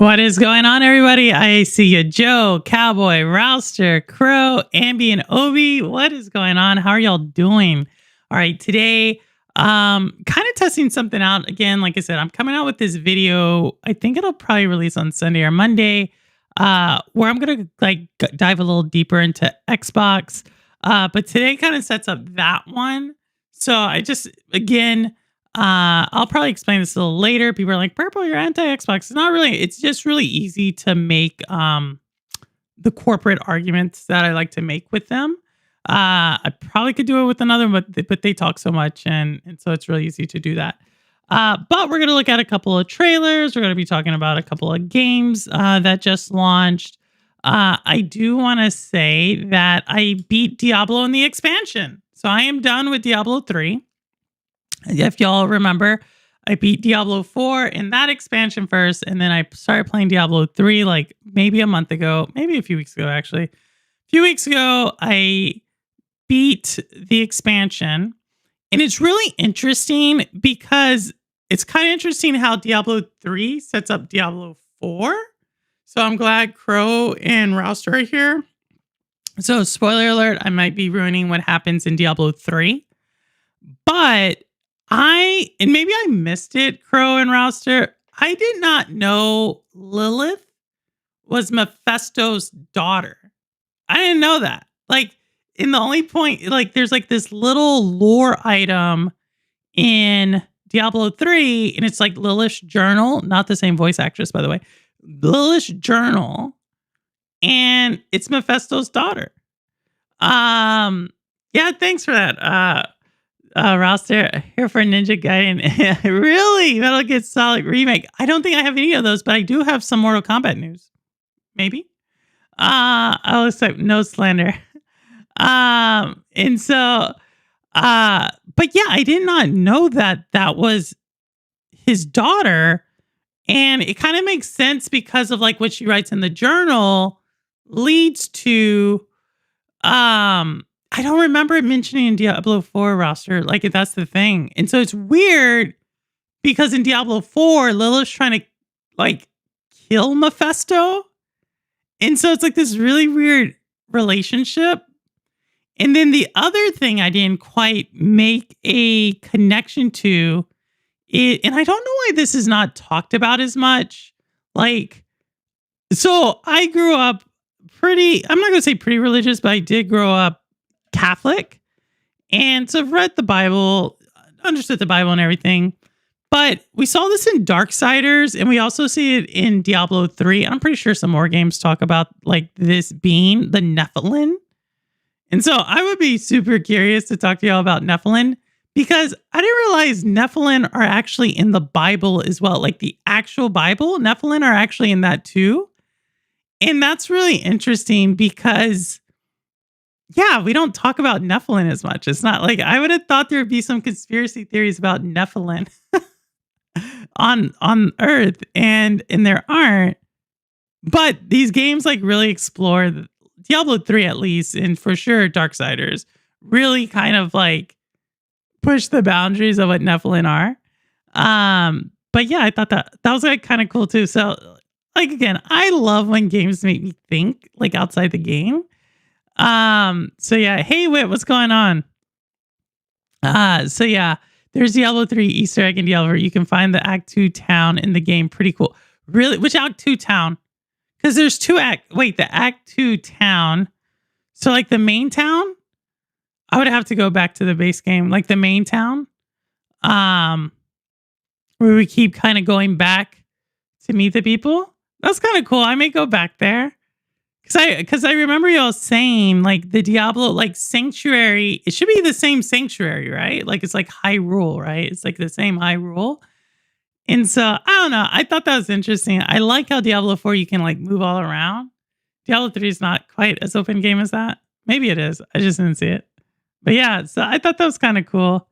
What is going on, everybody? I see you, Joe, Cowboy, Rouster, Crow, Ambi, and Obi. What is going on? How are y'all doing? All right, today, kind of testing something out again. Like I said, I'm coming out with this video. I think it'll probably release on Sunday or Monday, where I'm gonna dive a little deeper into Xbox. But today kind of sets up that one. So I just again. I'll probably explain this a little later. People are like, Purple, you're anti-Xbox. It's not really, it's just really easy to make the corporate arguments that I like to make with them. I probably could do it with another, but they talk so much and so it's really easy to do that. But we're gonna look at a couple of trailers. We're gonna be talking about a couple of games that just launched. I do want to say that I beat Diablo in the expansion. So I am done with Diablo 3. If y'all remember, I beat Diablo 4 in that expansion first, and then I started playing Diablo 3 like maybe a month ago, maybe a few weeks ago, actually. A few weeks ago, I beat the expansion, and it's really interesting because it's kind of interesting how Diablo 3 sets up Diablo 4. So I'm glad Crow and Rouster are here. So, spoiler alert, I might be ruining what happens in Diablo 3. But and maybe I missed it, Crow and Rouster. I did not know Lilith was Mephisto's daughter. I didn't know that. Like, in the only point, like, there's like this little lore item in Diablo 3, and it's like Lilith's journal, not the same voice actress, by the way. Lilith's journal, and it's Mephisto's daughter. Yeah, thanks for that. Roster here for Ninja Gaiden. Really? Metal Gear Solid Remake. I don't think I have any of those, but I do have some Mortal Kombat news. Maybe. I'll accept no slander. And so, but yeah, I did not know that was his daughter. And it kind of makes sense because of like what she writes in the journal leads to, I don't remember it mentioning in Diablo 4 Roster. Like, that's the thing. And so it's weird because in Diablo 4, Lilith's trying to like kill Mephisto. And so it's like this really weird relationship. And then the other thing I didn't quite make a connection to it, and I don't know why this is not talked about as much. Like, so I grew up I'm not going to say pretty religious, but I did grow up Catholic. And so I've read the Bible, understood the Bible and everything. But we saw this in Darksiders, and we also see it in Diablo 3. I'm pretty sure some more games talk about like this being the Nephilim. And so I would be super curious to talk to y'all about Nephilim because I didn't realize Nephilim are actually in the Bible as well. Like the actual Bible, Nephilim are actually in that too. And that's really interesting because yeah, we don't talk about Nephilim as much. It's not like I would have thought there would be some conspiracy theories about Nephilim on Earth, and there aren't. But these games like really explore Diablo 3 at least, and for sure Darksiders really kind of like push the boundaries of what Nephilim are. But yeah, I thought that was like kind of cool too. So like again, I love when games make me think like outside the game. So yeah, hey Wit, what's going on? So yeah, there's Diablo 3 Easter egg in Diablo. You can find the Act 2 town in the game. Pretty cool. Really? Which Act 2 town? Because there's the Act 2 town. So like the main town? I would have to go back to the base game. Like the main town. Where we keep kind of going back to meet the people. That's kind of cool. I may go back there. Because I remember y'all saying like the Diablo like sanctuary, it should be the same sanctuary, right? Like it's like Hyrule, right? It's like the same Hyrule. And so I don't know. I thought that was interesting. I like how Diablo 4 you can like move all around. Diablo 3 is not quite as open game as that. Maybe it is. I just didn't see it. But yeah, so I thought that was kind of cool.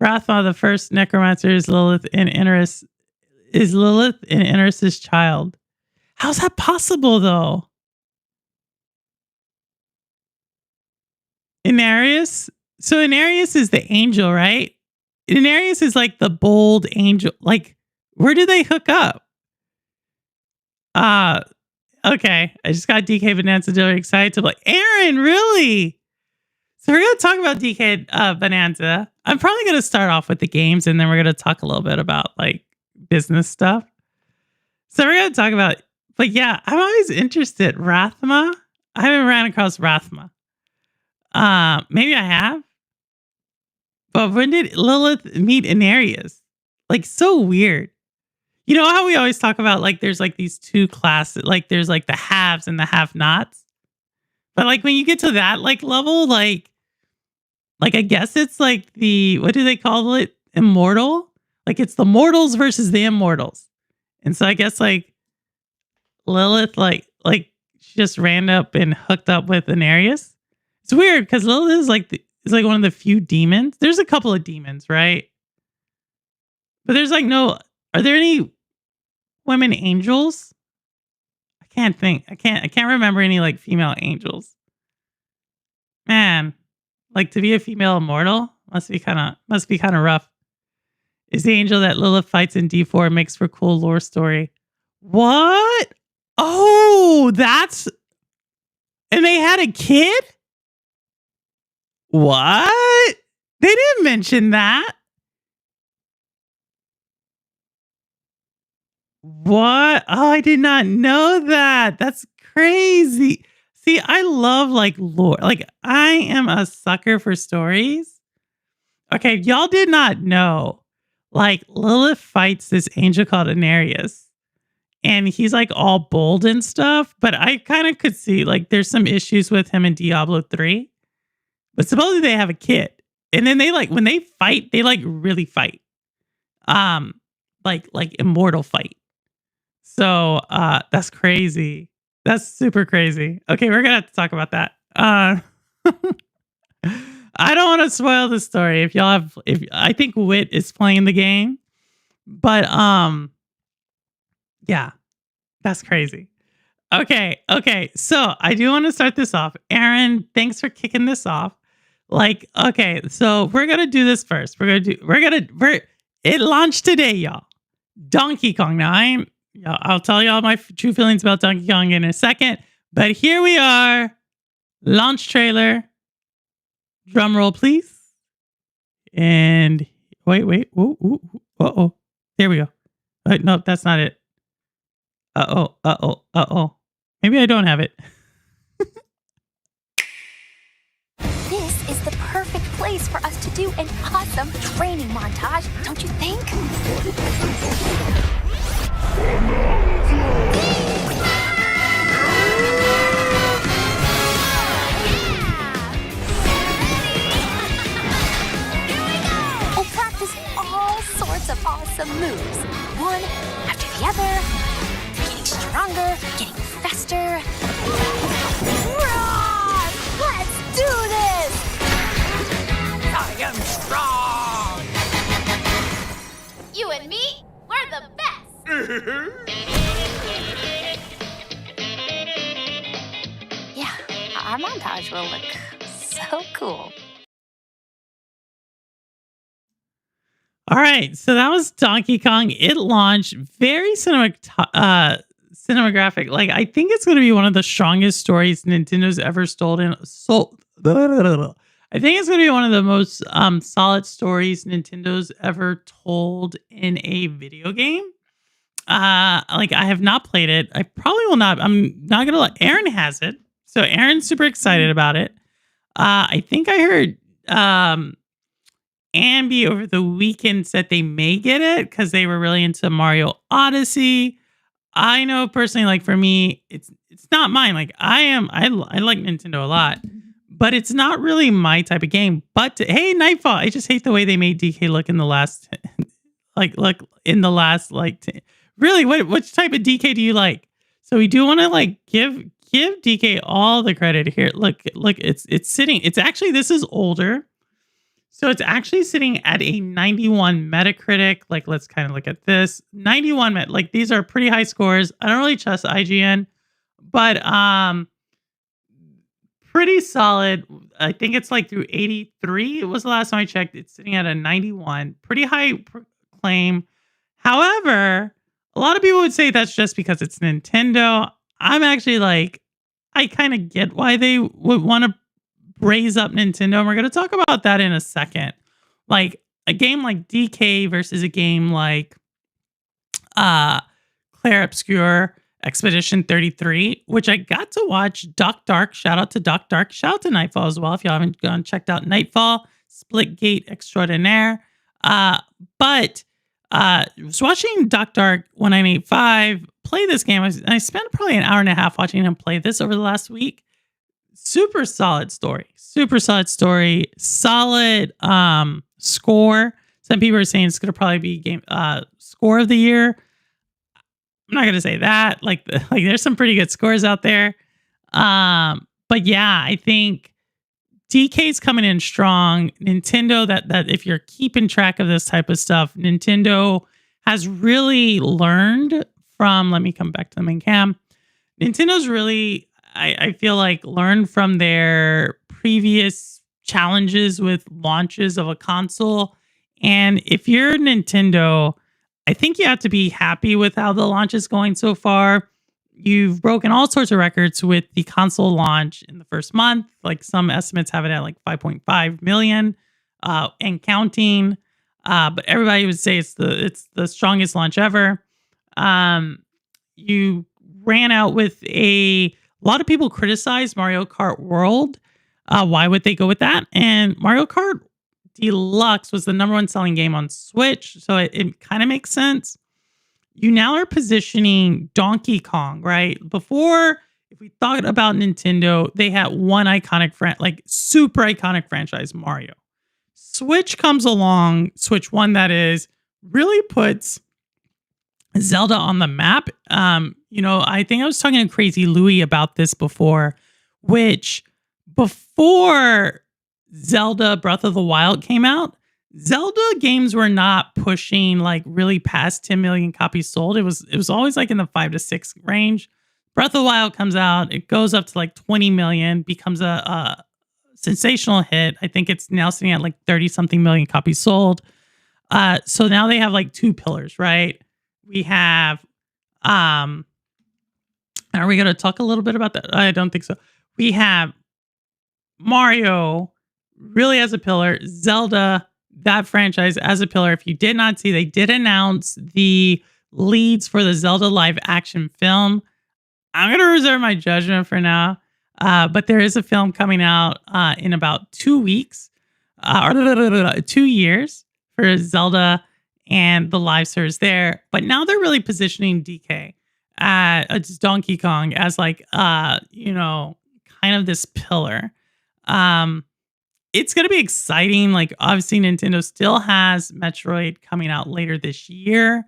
Rathma, the first necromancer, is Lilith and Inarus's child. How's that possible though? Inarius? So Inarius is the angel, right? Inarius is like the bold angel. Like, where do they hook up? Uh, okay. I just got DK Bonanza really excited to like, Aaron, really? So we're going to talk about DK Bonanza. I'm probably going to start off with the games and then we're going to talk a little bit about like business stuff. So we're going to talk about, but yeah, I'm always interested. Rathma? I haven't ran across Rathma. Maybe I have. But when did Lilith meet Anarius? Like, so weird. You know how we always talk about like there's like these two classes, like there's like the haves and the have-nots. But like when you get to that like level, like I guess it's like the what do they call it? Immortal? Like it's the mortals versus the immortals. And so I guess like Lilith like she just ran up and hooked up with Anarius. It's weird because Lilith is like one of the few demons. There's a couple of demons, right? But there's like no. Are there any women angels? I can't think. I can't remember any like female angels. Man, like to be a female immortal must be kind of rough. Is the angel that Lilith fights in D4 makes for cool lore story? What? Oh, that's and they had a kid? What? They didn't mention that. What? Oh, I did not know that. That's crazy. See, I love like lore. Like I am a sucker for stories. Okay, y'all did not know. Like Lilith fights this angel called Anarius. And he's like all bold and stuff, but I kind of could see like there's some issues with him in Diablo 3. But supposedly they have a kid. And then they like when they fight, they like really fight. Like immortal fight. So that's crazy. That's super crazy. Okay, we're gonna have to talk about that. I don't want to spoil the story. If I think Wit is playing the game, but yeah, that's crazy. Okay. So I do want to start this off. Aaron, thanks for kicking this off. Like, okay, so we're gonna do this first. It launched today, y'all. Donkey Kong. Now I'll tell y'all my true feelings about Donkey Kong in a second. But here we are. Launch trailer. Drum roll, please. And wait. Uh-oh. There we go. No, that's not it. Uh-oh. Maybe I don't have it. This is the perfect place for us to do an awesome training montage, don't you think? We'll practice all sorts of awesome moves, one after the other, getting stronger, getting faster. Roar! Let's do this! I am strong! You and me, we're the best! Yeah, our montage will look so cool. All right, so that was Donkey Kong. It launched very cinematographic. Like I think it's going to be one of the strongest stories Nintendo's ever sold. I think it's going to be one of the most solid stories Nintendo's ever told in a video game. Like I have not played it. I probably will not. I'm not gonna let Aaron has it. So Aaron's super excited about it. I think I heard Ambi over the weekend said they may get it because they were really into Mario Odyssey. I know personally, like for me, it's not mine. Like I like Nintendo a lot, but it's not really my type of game. But hey, Nightfall, I just hate the way they made DK look in the last, really, which type of DK do you like? So we do want to like give DK all the credit here. Look, it's sitting. It's actually this is older. So it's actually sitting at a 91 Metacritic. Like, let's kind of look at this. 91 like these are pretty high scores. I don't really trust IGN, but pretty solid. I think it's like through 83. It was the last time I checked. It's sitting at a 91. Pretty high claim. However, A lot of people would say that's just because it's Nintendo. I'm actually like, I kind of get why they would want to raise up Nintendo. And we're going to talk about that in a second. Like a game like DK versus a game like uh Claire Obscure Expedition 33, which I got to watch. Doc Dark, shout out to Doc Dark, shout out to Nightfall as well. If y'all haven't gone checked out Nightfall, Splitgate Extraordinaire. But was watching Doc Dark 1985 play this game. I spent probably an hour and a half watching him play this over the last week. Super solid story. Super solid story. Solid score. Some people are saying it's going to probably be game score of the year. I'm not going to say that. Like there's some pretty good scores out there. But yeah, I think DK's coming in strong. Nintendo, that if you're keeping track of this type of stuff, Nintendo has really learned from, let me come back to the main cam. Nintendo's really, I feel like, learned from their previous challenges with launches of a console. And if you're Nintendo, I think you have to be happy with how the launch is going so far. You've broken all sorts of records with the console launch in the first month. Like some estimates have it at like 5.5 million and counting. But everybody would say it's the strongest launch ever. You ran out with a lot of people criticized Mario Kart World. Why would they go with that? And Mario Kart Deluxe was the number one selling game on Switch, so it kind of makes sense. You now are positioning Donkey Kong, right? Before, if we thought about Nintendo, they had one iconic super iconic franchise, Mario. Switch comes along, Switch 1 that is, really puts Zelda on the map. I think I was talking to Crazy Louie about this before, which before Zelda Breath of the Wild came out, Zelda games were not pushing like really past 10 million copies sold. It was always like in the 5 to 6 range. Breath of the Wild comes out, it goes up to like 20 million, becomes a sensational hit. I think it's now sitting at like 30 something million copies sold. So now they have like two pillars, right? We have are we going to talk a little bit about that? I don't think so. We have Mario really as a pillar, Zelda, that franchise as a pillar. If you did not see, they did announce the leads for the Zelda live action film. I'm going to reserve my judgment for now. But there is a film coming out in about 2 weeks, or 2 years for Zelda and the live service there. But now they're really positioning DK, Donkey Kong as like, kind of this pillar. It's going to be exciting. Like, obviously, Nintendo still has Metroid coming out later this year.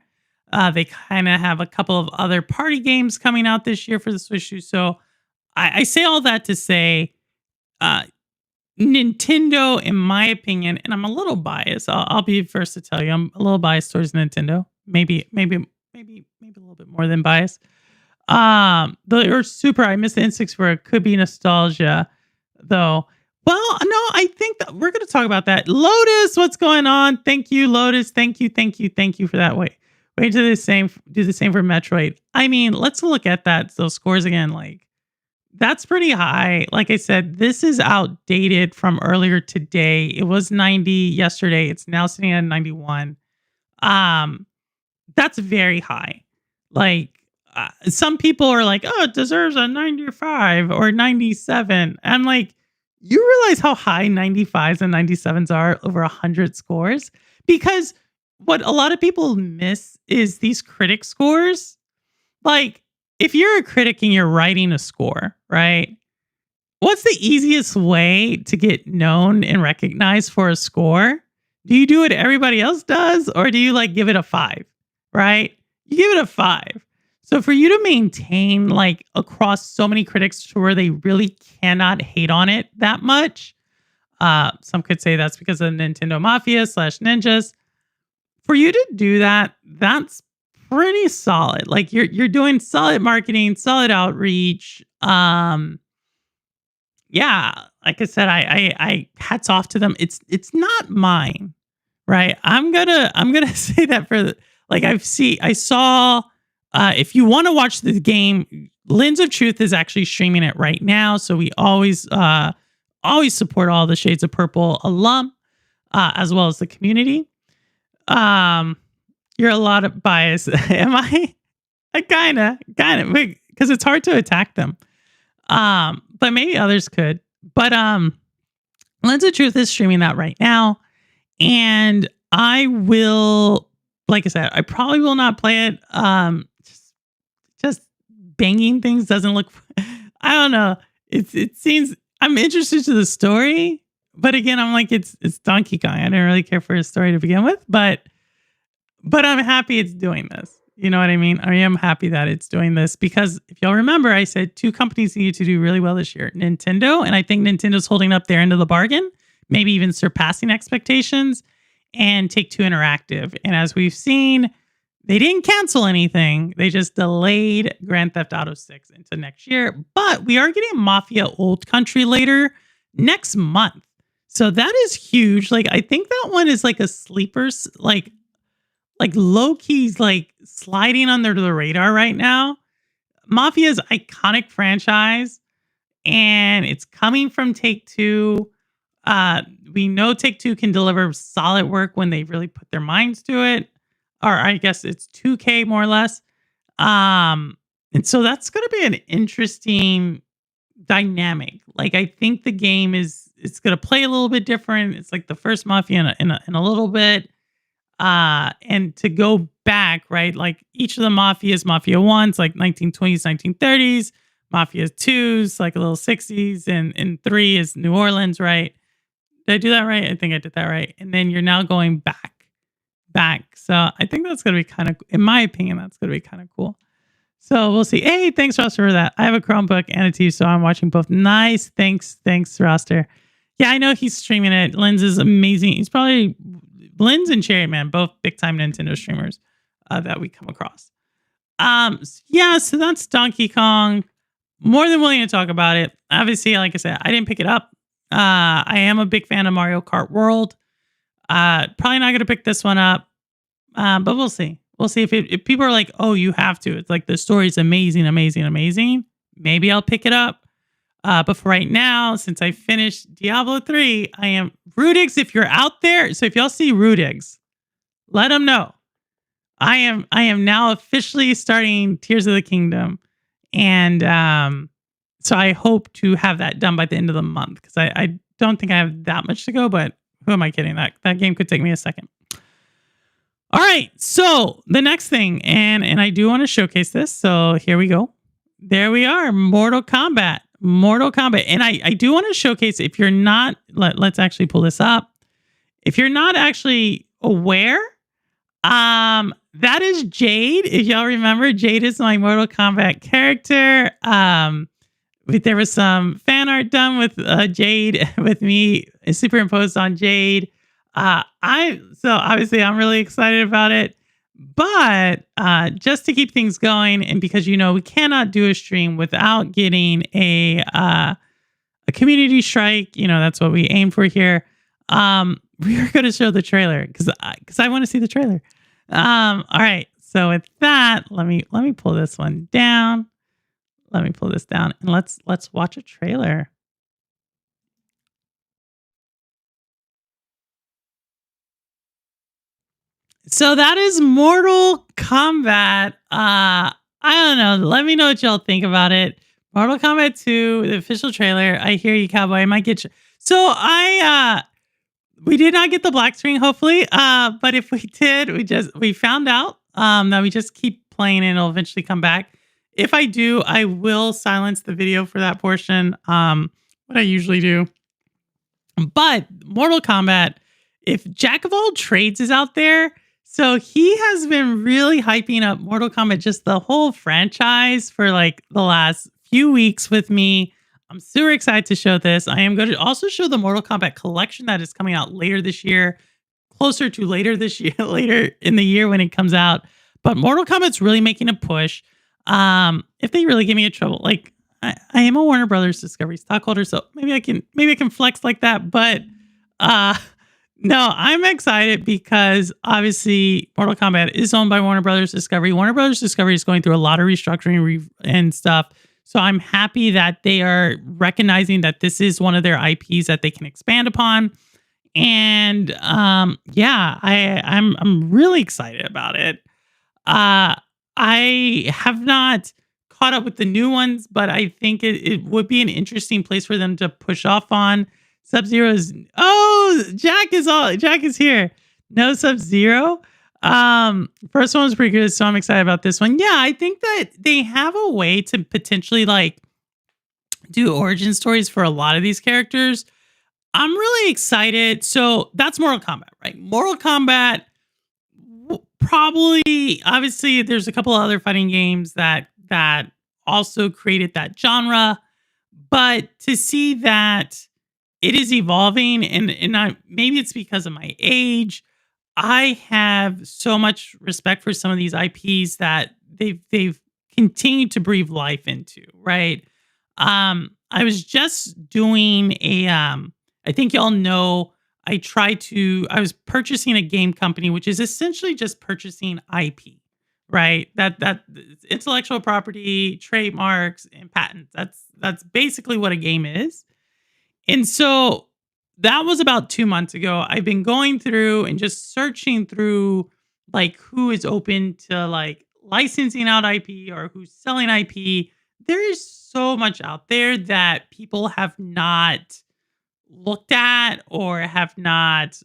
They kind of have a couple of other party games coming out this year for the Switch 2. So I say all that to say Nintendo, in my opinion, and I'm a little biased. I'll be first to tell you, I'm a little biased towards Nintendo. Maybe a little bit more than biased. I miss the instincts for it. Could be nostalgia, though. Well, no, I think that we're going to talk about that. Lotus, what's going on? Thank you, Lotus. Thank you for that. Wait to do the same for Metroid. I mean, let's look at those scores again. Like, that's pretty high. Like I said, this is outdated from earlier today. It was 90 yesterday. It's now sitting at 91. That's very high. Like, some people are like, oh, it deserves a 95 or 97. I'm like, you realize how high 95s and 97s are over 100 scores? Because what a lot of people miss is these critic scores. Like, if you're a critic and you're writing a score, right? What's the easiest way to get known and recognized for a score? Do you do what everybody else does? Or do you like give it a 5, right? You give it a 5. So for you to maintain like across so many critics to where they really cannot hate on it that much, some could say that's because of Nintendo Mafia / ninjas. For you to do that, that's pretty solid. Like you're doing solid marketing, solid outreach. Yeah, like I said, I hats off to them. It's not mine, right? I'm gonna say that for like I saw If you want to watch the game, Lens of Truth is actually streaming it right now. So we always support all the Shades of Purple alum, as well as the community. You're a lot of bias. Am I? I kind of, because it's hard to attack them. But maybe others could. But Lens of Truth is streaming that right now. And I will, like I said, I probably will not play it. Just banging things doesn't look, I don't know. It seems, I'm interested to the story. But again, I'm like, it's Donkey Kong. I didn't really care for his story to begin with. But I'm happy it's doing this. You know what I mean? I am happy that it's doing this because if y'all remember, I said 2 companies need to do really well this year. Nintendo, and I think Nintendo's holding up their end of the bargain, maybe even surpassing expectations, and Take-Two Interactive. And as we've seen, they didn't cancel anything. They just delayed Grand Theft Auto 6 into next year. But we are getting Mafia Old Country later next month. So that is huge. Like, I think that one is like a sleeper, like low-key's like sliding under the radar right now. Mafia's iconic franchise, and it's coming from Take-Two. We know Take-Two can deliver solid work when they really put their minds to it. Or I guess it's 2K more or less. And so that's going to be an interesting dynamic. Like, I think the game it's going to play a little bit different. It's like the first Mafia in a little bit. And to go back, right? Like each of the Mafias, Mafia 1's like 1920s, 1930s, Mafia 2's like a little 60s, and 3 is New Orleans, right? Did I do that right? I think I did that right. And then you're now going back. So I think that's going to be kind of, in my opinion, that's going to be kind of cool. So we'll see. Hey, thanks, Roster, for that. I have a Chromebook and a TV, so I'm watching both. Nice. Thanks, Roster. Yeah, I know he's streaming it. Lens is amazing. He's probably, Lens and Cherry Man, both big time Nintendo streamers that we come across. Yeah, so that's Donkey Kong. More than willing to talk about it. Obviously, like I said, I didn't pick it up. I am a big fan of Mario Kart World. Probably not going to pick this one up, but we'll see. We'll see if people are like, oh, you have to. It's like the story's amazing. Maybe I'll pick it up. But for right now, since I finished Diablo 3, I am Rudigs. If you're out there, so if y'all see Rudigs, let them know. I am now officially starting Tears of the Kingdom, and so I hope to have that done by the end of the month because I don't think I have that much to go. But who am I kidding? That game could take me a second. All right, so the next thing, and I do want to showcase this. So here we go. There we are, Mortal Kombat. And I do want to showcase, if you're not, let's actually pull this up. If you're not actually aware, that is Jade. If y'all remember, Jade is my Mortal Kombat character. There was some fan art done with Jade, with me superimposed on Jade. So obviously I'm really excited about it. But just to keep things going, and because we cannot do a stream without getting a community strike, that's what we aim for here. We are going to show the trailer because I want to see the trailer. All right, so with that, let me pull this one down. Let me pull this down and let's watch a trailer. So that is Mortal Kombat. I don't know. Let me know what y'all think about it. Mortal Kombat 2, the official trailer. I hear you, Cowboy. I might get you. So we did not get the black screen, hopefully. But if we did, we found out that we just keep playing and it'll eventually come back. If I do, I will silence the video for that portion. What I usually do. But Mortal Kombat, if Jack of all trades is out there, so he has been really hyping up Mortal Kombat, just the whole franchise, for like the last few weeks with me. I'm super excited to show this. I am going to also show the Mortal Kombat collection that is coming out later this year, closer to later this year, later in the year when it comes out. But Mortal Kombat's really making a push. If they really give me a trouble, like I am a Warner Brothers Discovery stockholder, so maybe I can flex like that. But No, I'm excited because obviously Mortal Kombat is owned by Warner Brothers Discovery. Warner Brothers Discovery is going through a lot of restructuring and stuff. So I'm happy that they are recognizing that this is one of their IPs that they can expand upon. And yeah, I'm really excited about it. I have not caught up with the new ones, but I think it would be an interesting place for them to push off on. Sub Zero is Jack is here. No Sub Zero. First one was pretty good, so I'm excited about this one. Yeah, I think that they have a way to potentially like do origin stories for a lot of these characters. I'm really excited. So that's Mortal Kombat, right? Mortal Kombat probably obviously there's a couple other fighting games that also created that genre, but to see that it is evolving and maybe it's because of my age, I have so much respect for some of these IPs that they've continued to breathe life into, right? I was just doing I think y'all know I was purchasing a game company, which is essentially just purchasing IP, right? That intellectual property, trademarks, and patents. That's basically what a game is. And so that was about 2 months ago. I've been going through and just searching through like who is open to like licensing out IP or who's selling IP. There is so much out there that people have not looked at or have not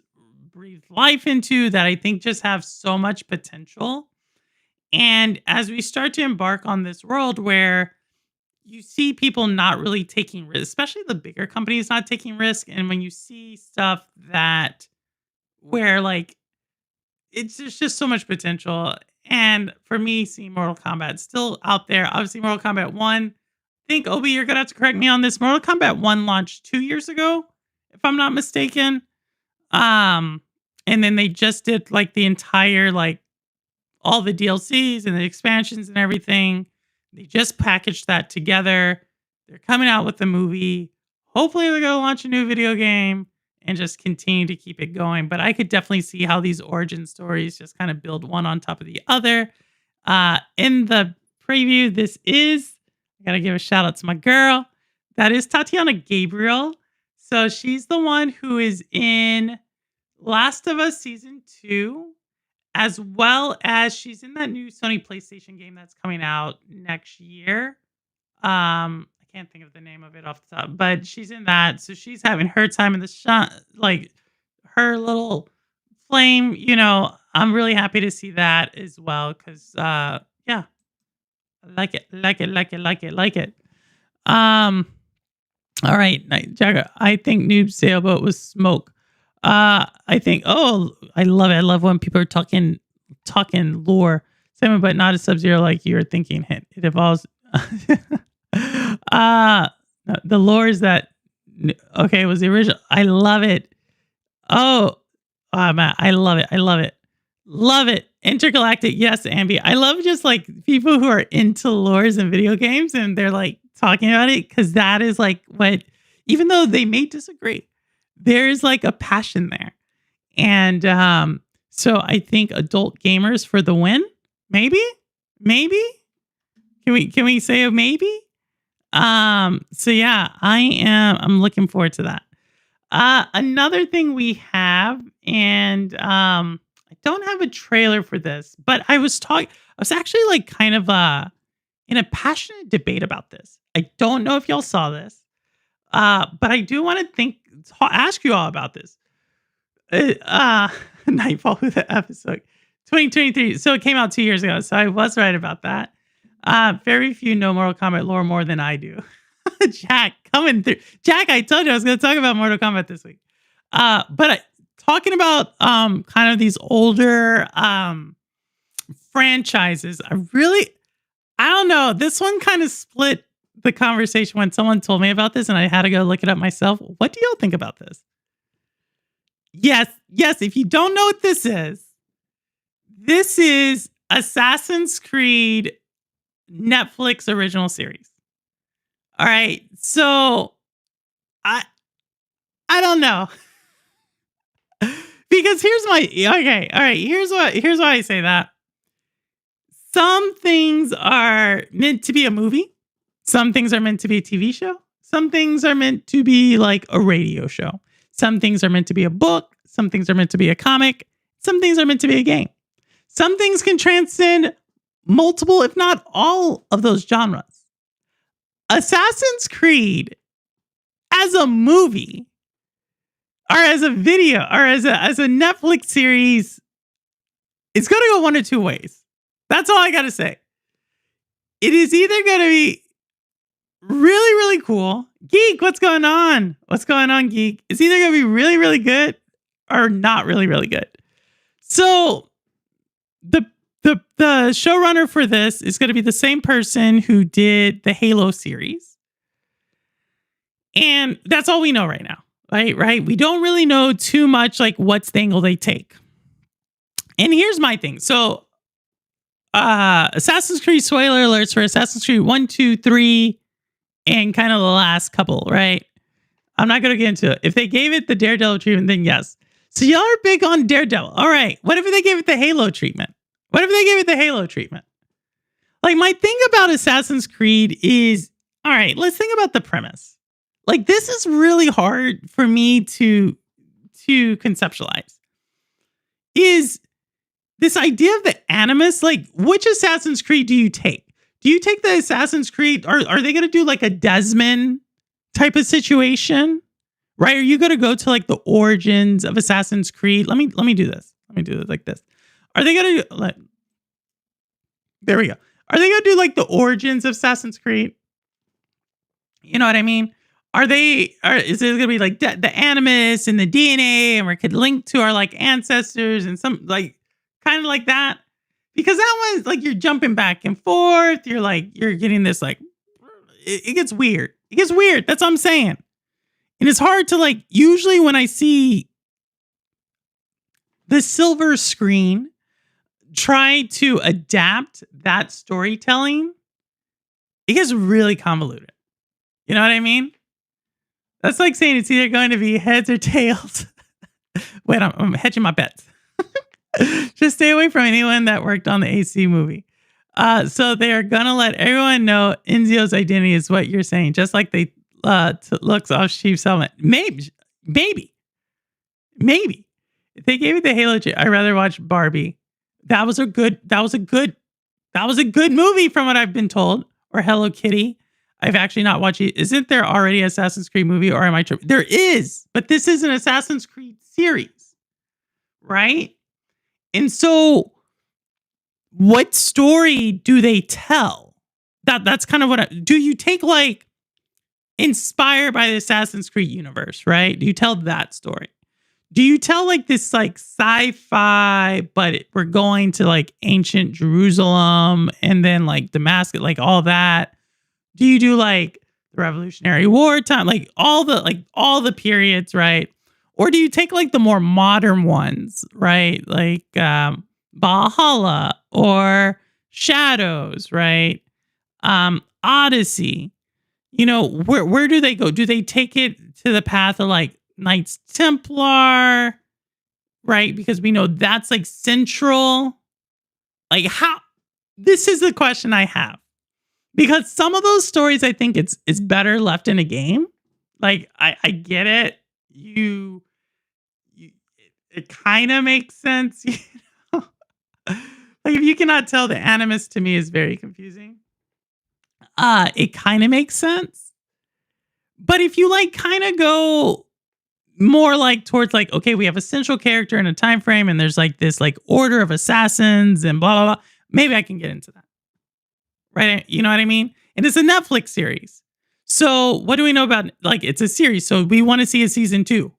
breathed life into that I think just have so much potential. And as we start to embark on this world where you see people not really taking risks, especially the bigger companies not taking risk, and when you see stuff that where like it's there's just so much potential. And for me, seeing Mortal Kombat still out there, obviously Mortal Kombat 1, I think Obi, you're gonna have to correct me on this. Mortal Kombat 1 launched 2 years ago, if I'm not mistaken. Um, and then they just did like the entire like all the DLCs and the expansions and everything. They just packaged that together. They're coming out with the movie. Hopefully, they're going to launch a new video game and just continue to keep it going. But I could definitely see how these origin stories just kind of build one on top of the other. In the preview, I got to give a shout out to my girl. That is Tatiana Gabriel. So she's the one who is in Last of Us Season 2, as well as she's in that new Sony PlayStation game that's coming out next year. I can't think of the name of it off the top, but she's in that. So she's having her time in the shot, like her little flame, I'm really happy to see that as well. Cause yeah, I like it. Um, all right, Jagger. I think Noob Sailboat was smoke. I think, I love it. I love when people are talking lore. Same, but not a Sub-Zero like you're thinking. It evolves. The lore is that okay, it was the original. I love it. Man, I love it. Love it. Intergalactic, yes, Ambi. I love just like people who are into lores and video games and they're like talking about it because that is like what, even though they may disagree, there's like a passion there. And so I think adult gamers for the win. Maybe? Can we say a maybe? So yeah, I'm looking forward to that. Another thing we have, and I don't have a trailer for this, but I was actually like kind of in a passionate debate about this. I don't know if y'all saw this. But I do want to ask you all about this. Nightfall with the episode 2023. So it came out 2 years ago. So I was right about that. Very few know Mortal Kombat lore more than I do. Jack coming through. Jack, I told you I was going to talk about Mortal Kombat this week. But talking about kind of these older franchises, I don't know. This one kind of split the conversation when someone told me about this and I had to go look it up myself. What do y'all think about this? Yes. If you don't know what this is Assassin's Creed Netflix original series. All right. So I don't know. Because here's my okay, all right. Here's why I say that. Some things are meant to be a movie. Some things are meant to be a TV show. Some things are meant to be like a radio show. Some things are meant to be a book. Some things are meant to be a comic. Some things are meant to be a game. Some things can transcend multiple, if not all, of those genres. Assassin's Creed as a movie or as a video or as a Netflix series, it's going to go one of two ways. That's all I got to say. It is either going to be really, really cool. Geek, what's going on? What's going on, Geek? It's either going to be really, really good or not really, really good. So the showrunner for this is going to be the same person who did the Halo series. And that's all we know right now. Right? We don't really know too much like what's the angle they take. And here's my thing. So Assassin's Creed, spoiler alerts for Assassin's Creed 1, 2, 3, and kind of the last couple, right? I'm not going to get into it. If they gave it the Daredevil treatment, then yes. So y'all are big on Daredevil. All right. What if they gave it the Halo treatment? Like, my thing about Assassin's Creed is, all right, let's think about the premise. Like, this is really hard for me to conceptualize. Is this idea of the Animus, like, which Assassin's Creed do you take? Do you take the Assassin's Creed, or are they going to do like a Desmond type of situation? Right? Are you going to go to like the origins of Assassin's Creed? Let me do this. Let me do it like this. Are they going to like, there we go. Are they going to do like the origins of Assassin's Creed? You know what I mean? Is it going to be like the Animus and the DNA, and we could link to our like ancestors and some like kind of like that? Because that one's like you're jumping back and forth. You're getting this like, it gets weird. It gets weird. That's what I'm saying. And it's hard to like, usually when I see the silver screen try to adapt that storytelling, it gets really convoluted. You know what I mean? That's like saying it's either going to be heads or tails. Wait, I'm hedging my bets. Just stay away from anyone that worked on the AC movie. So they are going to let everyone know Ezio's identity is what you're saying. Just like they looks off Chief's helmet. Maybe. If they gave it the Halo, I'd rather watch Barbie. That was a good movie from what I've been told. Or Hello Kitty. I've actually not watched it. Isn't there already an Assassin's Creed movie, or am I tripping? There is, but this is an Assassin's Creed series, right? And so, what story do they tell? That's kind of what do you take like inspired by the Assassin's Creed universe, right? Do you tell that story? Do you tell like this like sci-fi, but we're going to like ancient Jerusalem and then like Damascus, like all that? Do you do like the Revolutionary War time, like all the periods, right? Or do you take like the more modern ones, right? Like Valhalla or Shadows, right? Odyssey. You know, where do they go? Do they take it to the path of like Knights Templar, right? Because we know that's like central. Like how? This is the question I have. Because some of those stories, I think it's better left in a game. Like I get it. It kind of makes sense. You know? Like if you cannot tell, the Animus to me is very confusing. It kind of makes sense. But if you like kind of go more like towards like, okay, we have a central character in a time frame and there's like this like order of assassins and blah, blah, blah. Maybe I can get into that. Right? You know what I mean? And it's a Netflix series. So what do we know about, like, it's a series. So we want to see a season 2.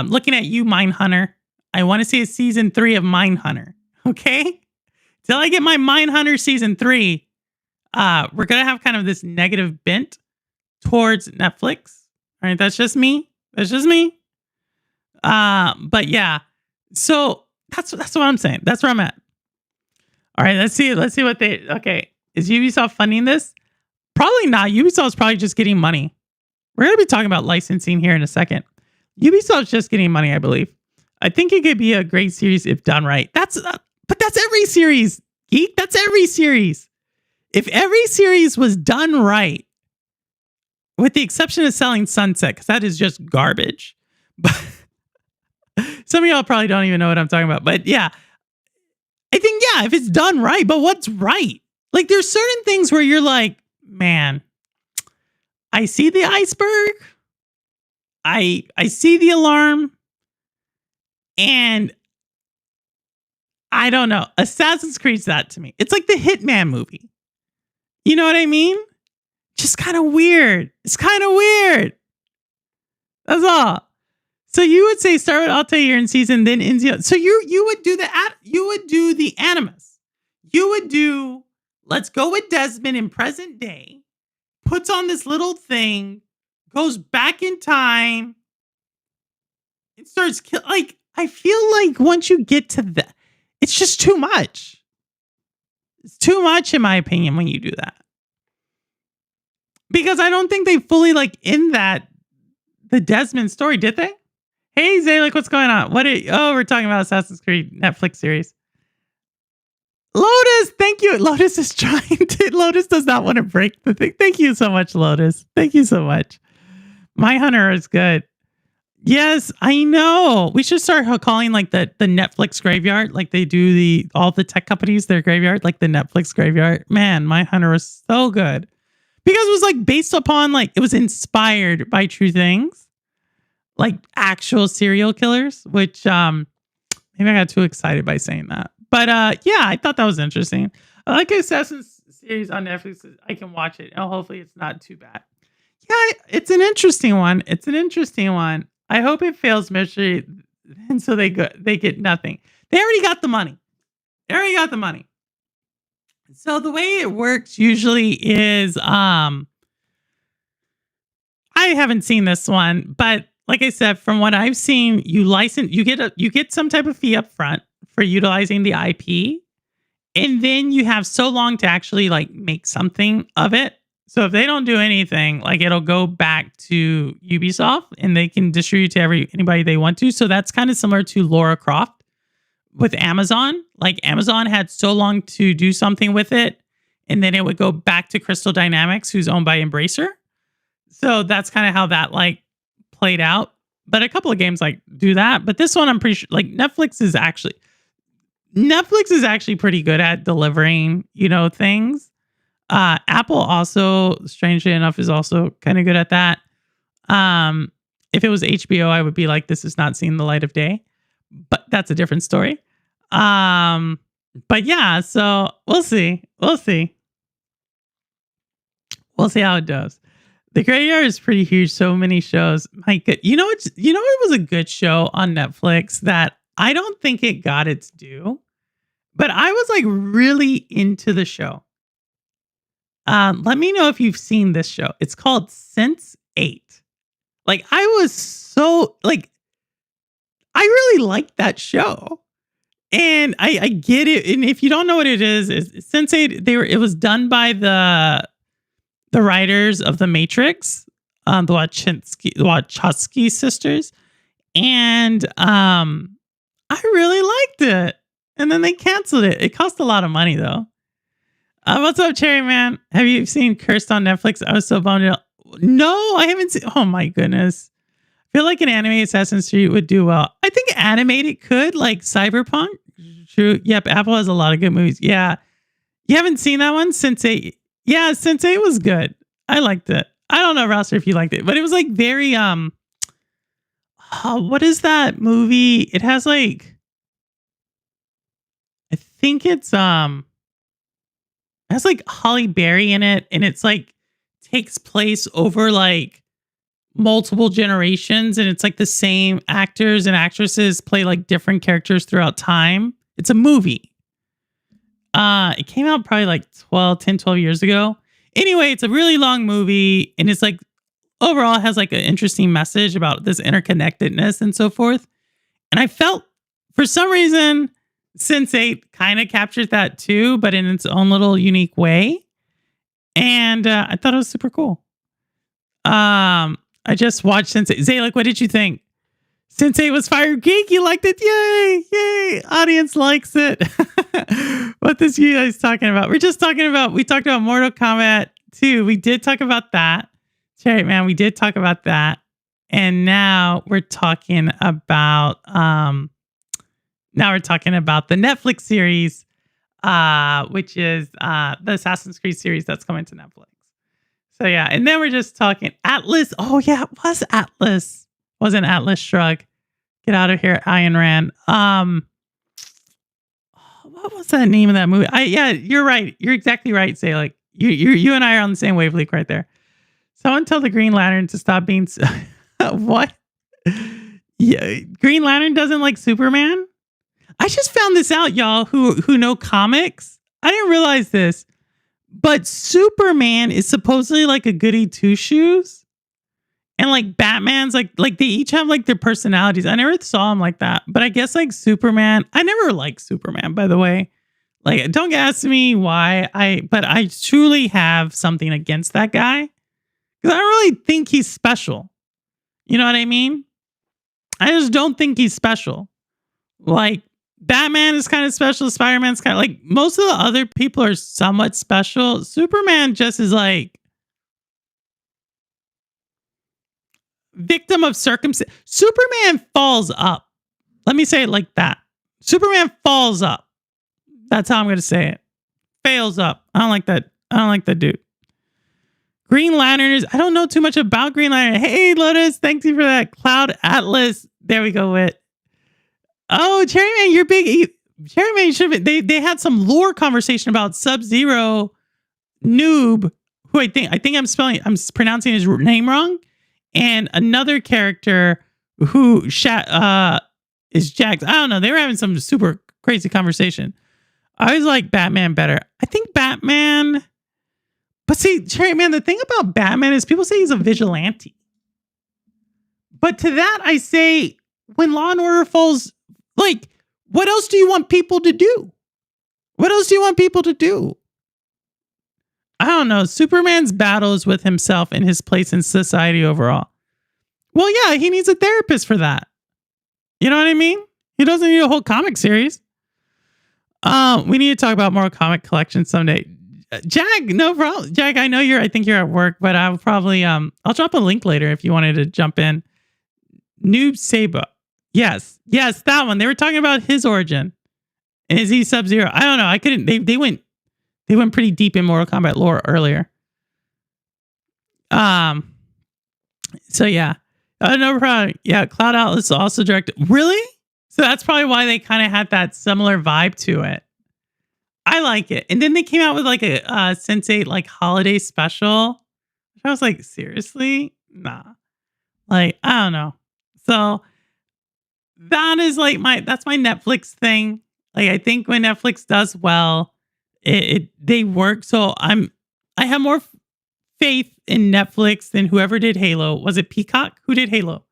Looking at you, Mindhunter. I want to see a season 3 of Mindhunter. Okay? Till I get my Mindhunter season 3, we're going to have kind of this negative bent towards Netflix. All right. That's just me. But yeah. So that's what I'm saying. That's where I'm at. All right. Let's see what okay. Is Ubisoft funding this? Probably not. Ubisoft's probably just getting money. We're going to be talking about licensing here in a second. Ubisoft's just getting money, I believe. I think it could be a great series if done right. But that's every series, Geek. That's every series. If every series was done right, with the exception of Selling Sunset, because that is just garbage. But some of y'all probably don't even know what I'm talking about. But yeah, I think, yeah, if it's done right, but what's right? Like, there's certain things where you're like, man, I see the iceberg. I see the alarm. And I don't know. Assassin's Creed's that to me. It's like the Hitman movie. You know what I mean? Just kind of weird. It's kind of weird. That's all. So you would say start with Altair in season, then Inzio. So you would do the Animus. You would do, let's go with Desmond in present day, puts on this little thing, goes back in time, and starts like, I feel like once you get to that, it's just too much. It's too much, in my opinion, when you do that. Because I don't think they fully like in that the Desmond story, did they? Hey, Zaylik, what's going on? We're talking about Assassin's Creed Netflix series. Lotus, thank you. Lotus is trying to. Lotus does not want to break the thing. Thank you so much, Lotus. Thank you so much. My Hunter is good. Yes, I know. We should start calling like the Netflix graveyard, like they do all the tech companies, their graveyard, like the Netflix graveyard. Man, My Hunter was so good. Because it was like based upon like, it was inspired by true things. Like actual serial killers, which maybe I got too excited by saying that. But yeah, I thought that was interesting. I like Assassin's series on Netflix. I can watch it. And hopefully it's not too bad. Yeah, it's an interesting one. I hope it fails misery, and so they get nothing. They already got the money. So the way it works usually is I haven't seen this one, but like I said, from what I've seen, you get some type of fee up front for utilizing the IP, and then you have so long to actually like make something of it. So if they don't do anything, like it'll go back to Ubisoft and they can distribute to anybody they want to. So that's kind of similar to Lara Croft with Amazon. Like Amazon had so long to do something with it, and then it would go back to Crystal Dynamics, who's owned by Embracer. So that's kind of how that like played out. But a couple of games like do that. But this one, I'm pretty sure like Netflix is actually pretty good at delivering, things. Apple also, strangely enough, is also kind of good at that. If it was HBO, I would be like, this is not seeing the light of day, but that's a different story. But yeah, so we'll see how it does. The Graveyard is pretty huge. So many shows. My good, it was a good show on Netflix that I don't think it got its due, but I was like really into the show. Let me know if you've seen this show. It's called Sense8. Like I was so like, I really liked that show. And I get it. And if you don't know what it is Sense8, it was done by the writers of The Matrix, the Wachowski sisters. And I really liked it. And then they canceled it. It cost a lot of money though. What's up, Cherry Man? Have you seen Cursed on Netflix? I was so bummed out. No, I haven't seen. Oh my goodness. I feel like an anime Assassin's Creed would do well. I think animated could, like Cyberpunk. True. Yep. Apple has a lot of good movies. Yeah. You haven't seen that one? Sense8. Yeah. Sense8 was good. I liked it. I don't know, Roster, if you liked it, but it was like very, what is that movie? It has like, I think it's, has like Halle Berry in it, and it's like takes place over like multiple generations, and it's like the same actors and actresses play like different characters throughout time. It's a movie. It came out probably like 12 years ago. Anyway, it's a really long movie, and it's like overall it has like an interesting message about this interconnectedness and so forth. And I felt for some reason Sense8 kind of captured that too, but in its own little unique way. And I thought it was super cool. I just watched Sense8. Zaylik, what did you think? Sensei was Fire Geek. You liked it. Yay. Yay. Audience likes it. What is you guys talking about? We talked about Mortal Kombat 2. We did talk about that. Cherry Man, we did talk about that. And now we're talking about the Netflix series, which is the Assassin's Creed series that's coming to Netflix. So yeah, and then we're just talking Atlas. Oh yeah, it was Atlas. Wasn't Atlas Shrug. Get out of here, Ayn Rand. What was that name of that movie? Yeah, you're right. You're exactly right. Say like you and I are on the same wavelength right there. Someone tell the Green Lantern to stop being what? Yeah, Green Lantern doesn't like Superman. I just found this out, y'all who know comics. I didn't realize this, but Superman is supposedly like a goody two shoes. And like Batman's like they each have like their personalities. I never saw him like that, but I guess like Superman. I never liked Superman, by the way. Like, don't ask me why. But I truly have something against that guy because I don't really think he's special. You know what I mean? I just don't think he's special. Like Batman is kind of special. Spider-Man's kind of like most of the other people are somewhat special. Superman just is like. Victim of circumstance. Superman falls up. Let me say it like that. Superman falls up. That's how I'm going to say it. Fails up. I don't like that. I don't like that dude. Green Lantern is. I don't know too much about Green Lantern. Hey, Lotus. Thank you for that. Cloud Atlas. There we go with. Oh, Cherryman, you're big. Cherryman, you should have. They had some lore conversation about Sub-Zero Noob, who I think I'm pronouncing his name wrong. And another character who is Jax. I don't know. They were having some super crazy conversation. I always like Batman better. I think Batman. But see, Cherry Man, the thing about Batman is people say he's a vigilante. But to that, I say, when Law and Order falls, like, what else do you want people to do? What else do you want people to do? I don't know. Superman's battles with himself and his place in society overall. Well, yeah, he needs a therapist for that. You know what I mean? He doesn't need a whole comic series. We need to talk about more comic collections someday. Jag, no problem. Jag, I think you're at work, but I'll probably I'll drop a link later if you wanted to jump in. Noob Saibot. Yes, that one. They were talking about his origin. And is he Sub-Zero? I don't know. I couldn't. They went pretty deep in Mortal Kombat lore earlier. So yeah. No problem. Yeah, Cloud Atlas also directed. Really? So that's probably why they kind of had that similar vibe to it. I like it. And then they came out with like a Sense8 like holiday special. I was like, seriously? Nah. Like, I don't know. So that is like that's my Netflix thing. Like, I think when Netflix does well, they work. So I have more faith in Netflix than whoever did Halo. Was it Peacock? Who did Halo?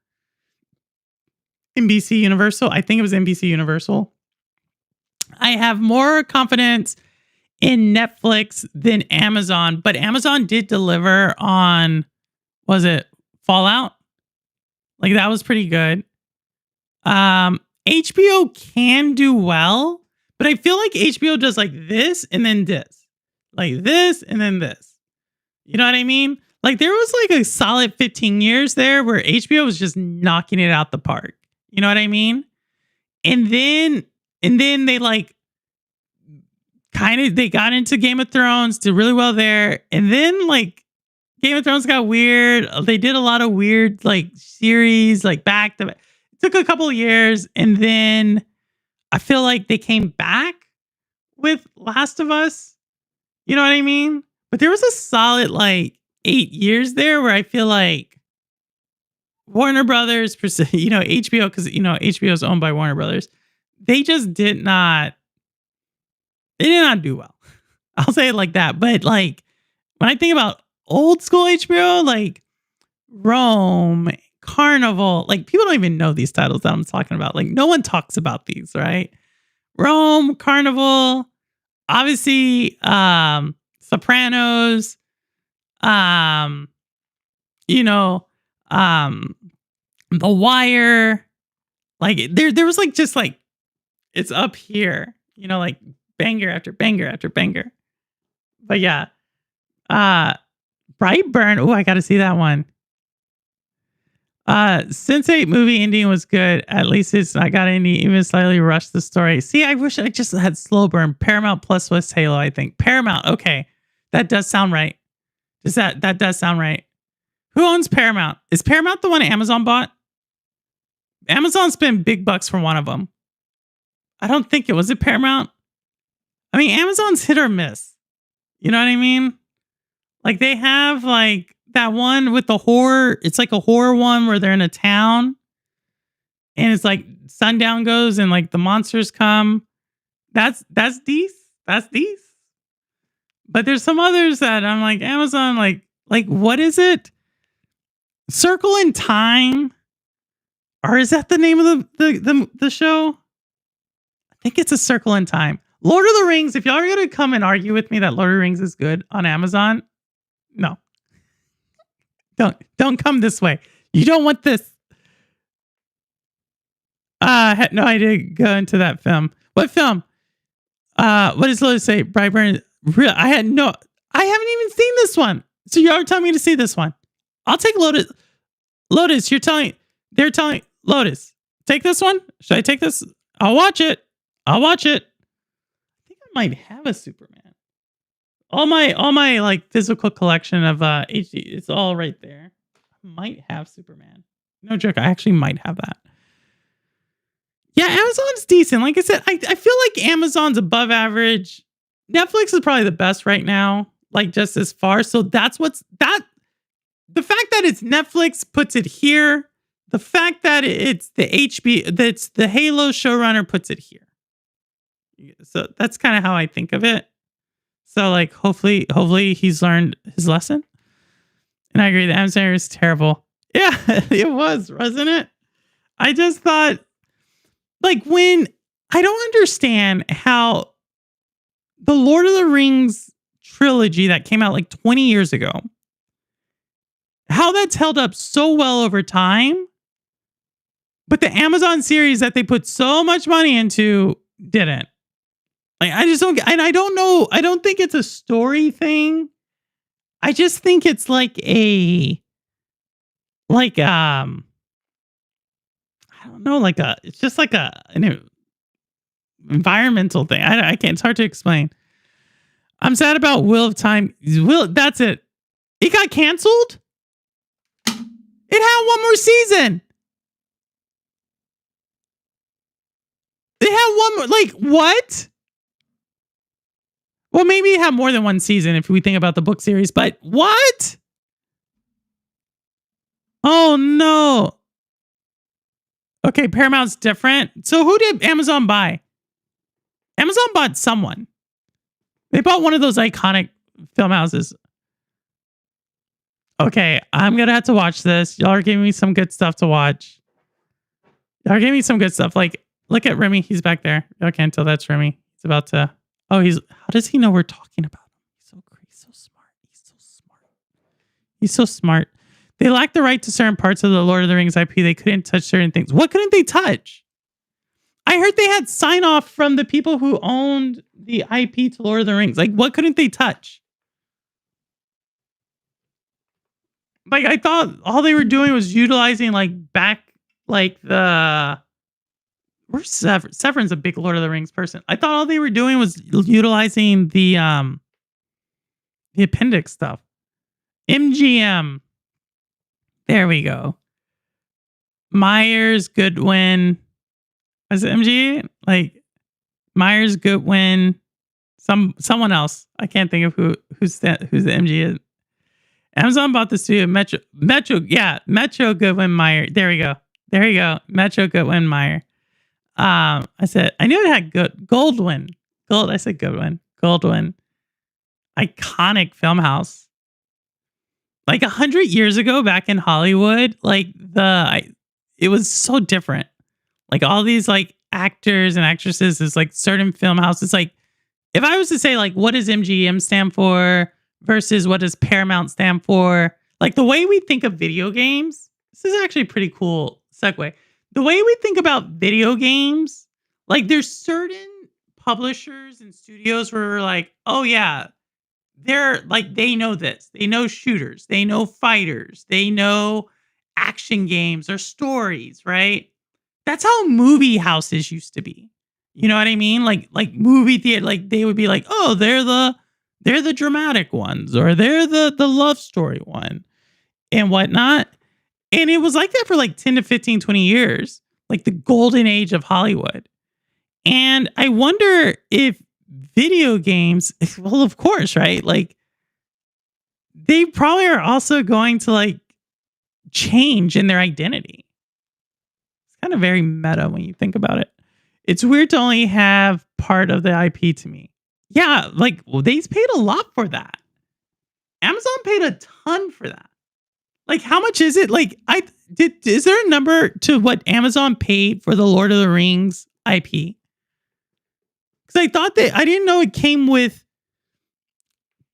NBC Universal. I think it was NBC Universal. I have more confidence in Netflix than Amazon, but Amazon did deliver on, was it Fallout? Like that was pretty good. HBO can do well, but I feel like HBO does like this and then this, like this and then this. You know what I mean? Like there was like a solid 15 years there where HBO was just knocking it out the park. You know what I mean? And then they like they got into Game of Thrones, did really well there. And then like Game of Thrones got weird. They did a lot of weird like series, like back to back. It took a couple of years. And then I feel like they came back with Last of Us. You know what I mean? But there was a solid like 8 years there where I feel like Warner Brothers, you know, HBO, because, you know, HBO is owned by Warner Brothers. They just did not do well. I'll say it like that. But like, when I think about old school HBO, like Rome, Carnival, like people don't even know these titles that I'm talking about. Like no one talks about these, right? Rome, Carnival, obviously, Sopranos, you know, The Wire, Like there was like just like it's up here, like banger after banger after banger. But yeah, Brightburn. Oh, I got to see that one. Sense8 movie ending was good. At least it's not got any even slightly rushed the story. See, I wish I just had slow burn. Paramount plus West Halo, I think. Paramount. Okay. That does sound right. That does sound right. Who owns Paramount? Is Paramount the one Amazon bought? Amazon spent big bucks for one of them. I don't think it was Paramount. I mean, Amazon's hit or miss. You know what I mean? Like they have like that one with the horror. It's like a horror one where they're in a town and it's like sundown goes and like the monsters come. That's these. That's these. But there's some others that I'm like, Amazon, like what is it? Circle in Time? Or is that the name of the show? I think it's A Circle in Time. Lord of the Rings, if y'all are going to come and argue with me that Lord of the Rings is good on Amazon, no. Don't come this way. You don't want this. I had no idea to go into that film. What film? What does Lotus say? Brightburn. I haven't even seen this one. So you're telling me to see this one. I'll take Lotus. Lotus, they're telling Lotus, take this one. Should I take this? I'll watch it. I think I might have a Superman. All my like physical collection of HD, it's all right there. I might have Superman. No joke, I actually might have that. Yeah, Amazon's decent. Like I said, I feel like Amazon's above average. Netflix is probably the best right now, like just as far. So that's the fact that it's Netflix puts it here. The fact that it's that's the Halo showrunner puts it here. So that's kind of how I think of it. So like hopefully he's learned his lesson. And I agree, the Amazon is terrible. Yeah, it was, wasn't it? I just thought, like, when I don't understand how the Lord of the Rings trilogy that came out like 20 years ago, how that's held up so well over time, but the Amazon series that they put so much money into didn't. Like, I just don't, and I don't know, I don't think it's a story thing. I just think it's like I don't know, it's just like an environmental thing. I can't, it's hard to explain. I'm sad about Wheel of Time. That's it. It got canceled? It had one more season. It had one more, like, what? Well, maybe it had more than one season if we think about the book series, but what? Oh, no. Okay, Paramount's different. So who did Amazon buy? Amazon bought someone. They bought one of those iconic film houses. Okay, I'm going to have to watch this. Y'all are giving me some good stuff to watch. Y'all are giving me some good stuff. Like, look at Remy. He's back there. Y'all can't tell that's Remy. He's about to... Oh, how does he know we're talking about him? He's so smart. He's so smart. They lack the right to certain parts of the Lord of the Rings IP. They couldn't touch certain things. What couldn't they touch? I heard they had sign off from the people who owned the IP to Lord of the Rings. Like, what couldn't they touch? Like, I thought all they were doing was utilizing Where's Severin? Severin's a big Lord of the Rings person. I thought all they were doing was utilizing the appendix stuff. MGM. There we go. Myers, Goodwin. Was it MGM? Like Myers, Goodwin. Someone else. I can't think of who's the MGM. Amazon bought the studio. Metro Goodwin Meyer. There we go. Metro Goodwin Meyer. I said, I knew it had Goldwyn. I said Goodwin. Goldwyn. Iconic film house. Like 100 years ago back in Hollywood, it was so different. Like all these like actors and actresses is like certain film houses. Like if I was to say like, what does MGM stand for versus what does Paramount stand for? Like the way we think of video games, this is actually a pretty cool segue. the way we think about video games, like there's certain publishers and studios where we're like, oh yeah, they're like they know this. They know shooters, they know fighters, they know action games or stories, right? That's how movie houses used to be. You know what I mean? Like movie theater, like they would be like, oh, they're the dramatic ones, or they're the love story one and whatnot. And it was like that for like 10 to 15, 20 years, like the golden age of Hollywood. And I wonder if video games, well, of course, right? Like they probably are also going to like change in their identity. It's kind of very meta when you think about it. It's weird to only have part of the IP to me. Yeah, like well, they paid a lot for that. Amazon paid a ton for that. Like, how much is it? Like, is there a number to what Amazon paid for the Lord of the Rings IP? Because I thought I didn't know it came with.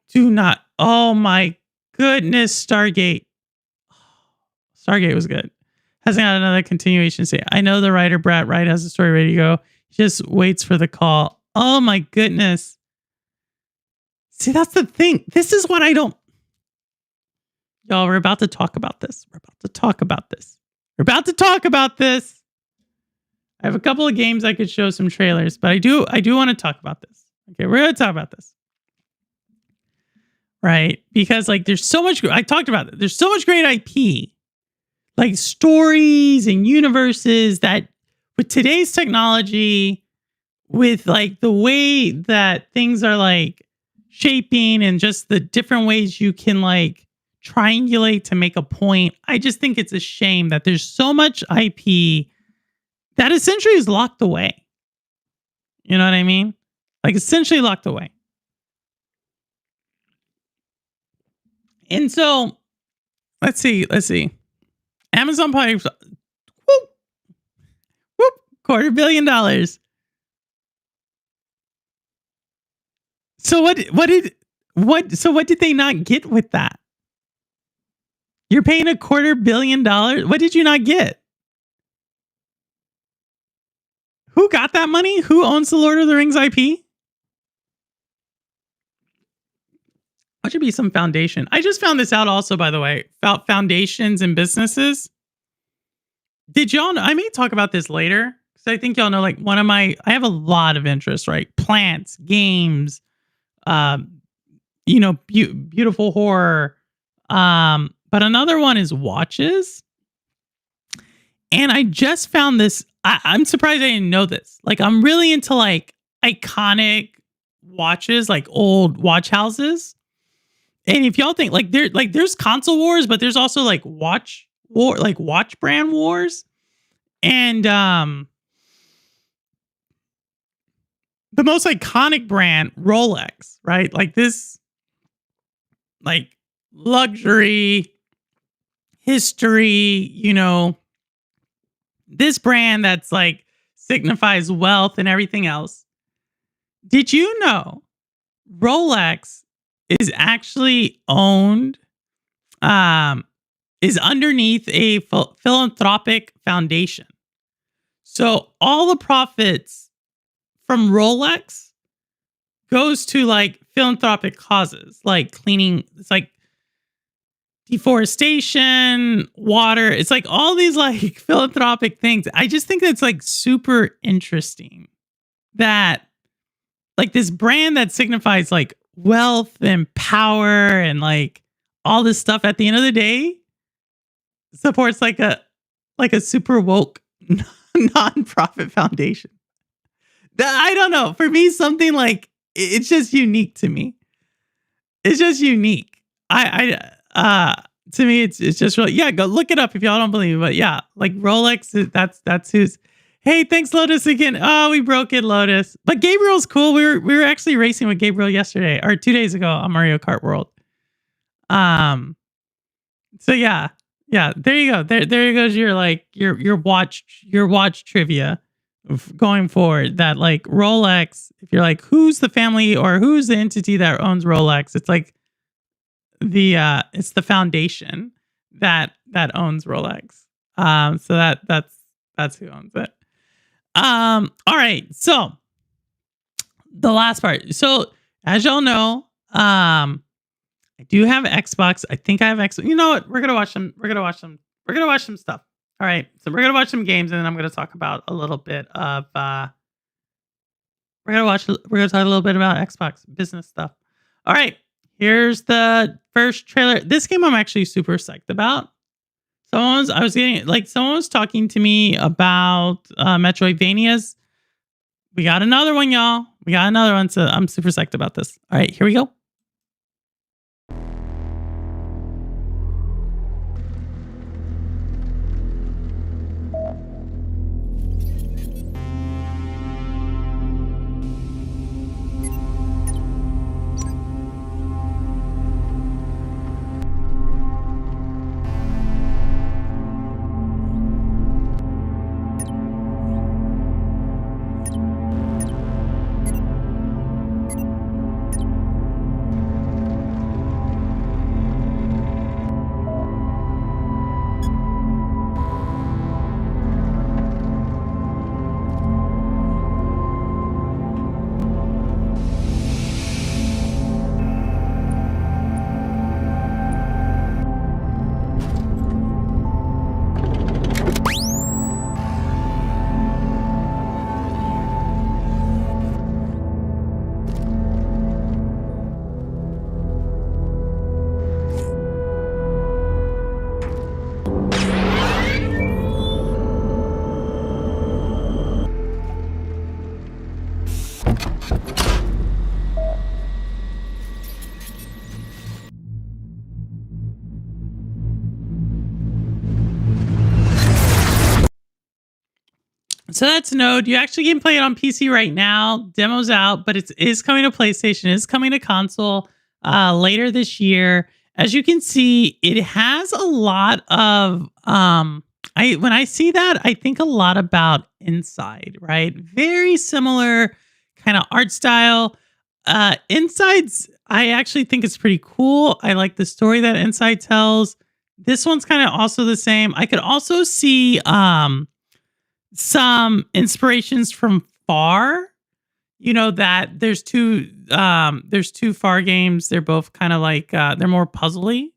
Do not. Oh my goodness, Stargate. Stargate was good. Hasn't got another continuation to say. I know the writer Brad Wright has a story ready to go. He just waits for the call. Oh my goodness. See, that's the thing. This is what I don't. Y'all, we're about to talk about this. We're about to talk about this. We're about to talk about this. I have a couple of games I could show some trailers, but I do want to talk about this. Okay, we're going to talk about this. Right? Because like there's so much, I talked about it. There's so much great IP, like stories and universes that with today's technology, with like the way that things are like shaping and just the different ways you can like triangulate to make a point. I just think it's a shame that there's so much IP that essentially is locked away. You know what I mean? Like essentially locked away. And so let's see. Amazon probably whoop, $250 million. So what did they not get with that? You're paying $250 million. What did you not get? Who got that money? Who owns the Lord of the Rings IP? What should be some foundation? I just found this out also, by the way, about foundations and businesses. Did y'all know? I may talk about this later because I think y'all know, like I have a lot of interest, right? Plants, games, beautiful horror. But another one is watches. And I just found this. I'm surprised I didn't know this. Like, I'm really into like iconic watches, like old watch houses. And if y'all think there's console wars, but there's also like watch brand wars. And the most iconic brand, Rolex, right? Like this, like luxury history, this brand that's like signifies wealth and everything else. Did you know Rolex is actually owned, is underneath a philanthropic foundation? So all the profits from Rolex goes to like philanthropic causes, like cleaning. It's like deforestation, water. It's like all these like philanthropic things. I just think that's like super interesting that like this brand that signifies like wealth and power and like all this stuff at the end of the day supports like a super woke nonprofit foundation. I don't know. For me, something like it's just unique to me. It's just unique. To me, it's just really, yeah, go look it up if y'all don't believe me. But yeah, like Rolex, that's who's. Hey, thanks, Lotus, again. Oh, we broke it, Lotus. But Gabriel's cool. We were actually racing with Gabriel yesterday or 2 days ago on Mario Kart World. So yeah, there you go. There goes your watch trivia going forward. That like Rolex, if you're like, who's the family or who's the entity that owns Rolex? It's like it's the foundation that owns Rolex. So That's who owns it. All right. So the last part. So as y'all know, I do have Xbox. I think I have Xbox. You know what? We're gonna watch some. We're gonna watch some. We're gonna watch some stuff. All right. So we're gonna watch some games, and then I'm gonna talk about a little bit of. We're gonna talk a little bit about Xbox business stuff. All right. Here's the first trailer. This game I'm actually super psyched about. Someone was talking to me about Metroidvanias. We got another one, y'all. We got another one, so I'm super psyched about this. All right, here we go. So that's Node. You actually can play it on PC right now. Demo's out, but it is coming to PlayStation. It's coming to console later this year. As you can see, it has a lot of when I see that, I think a lot about Inside, right? Very similar kind of art style. Inside's, I actually think it's pretty cool. I like the story that Inside tells. This one's kind of also the same. I could also see some inspirations from Far. You know that there's two Far games. They're both kind of like they're more puzzly.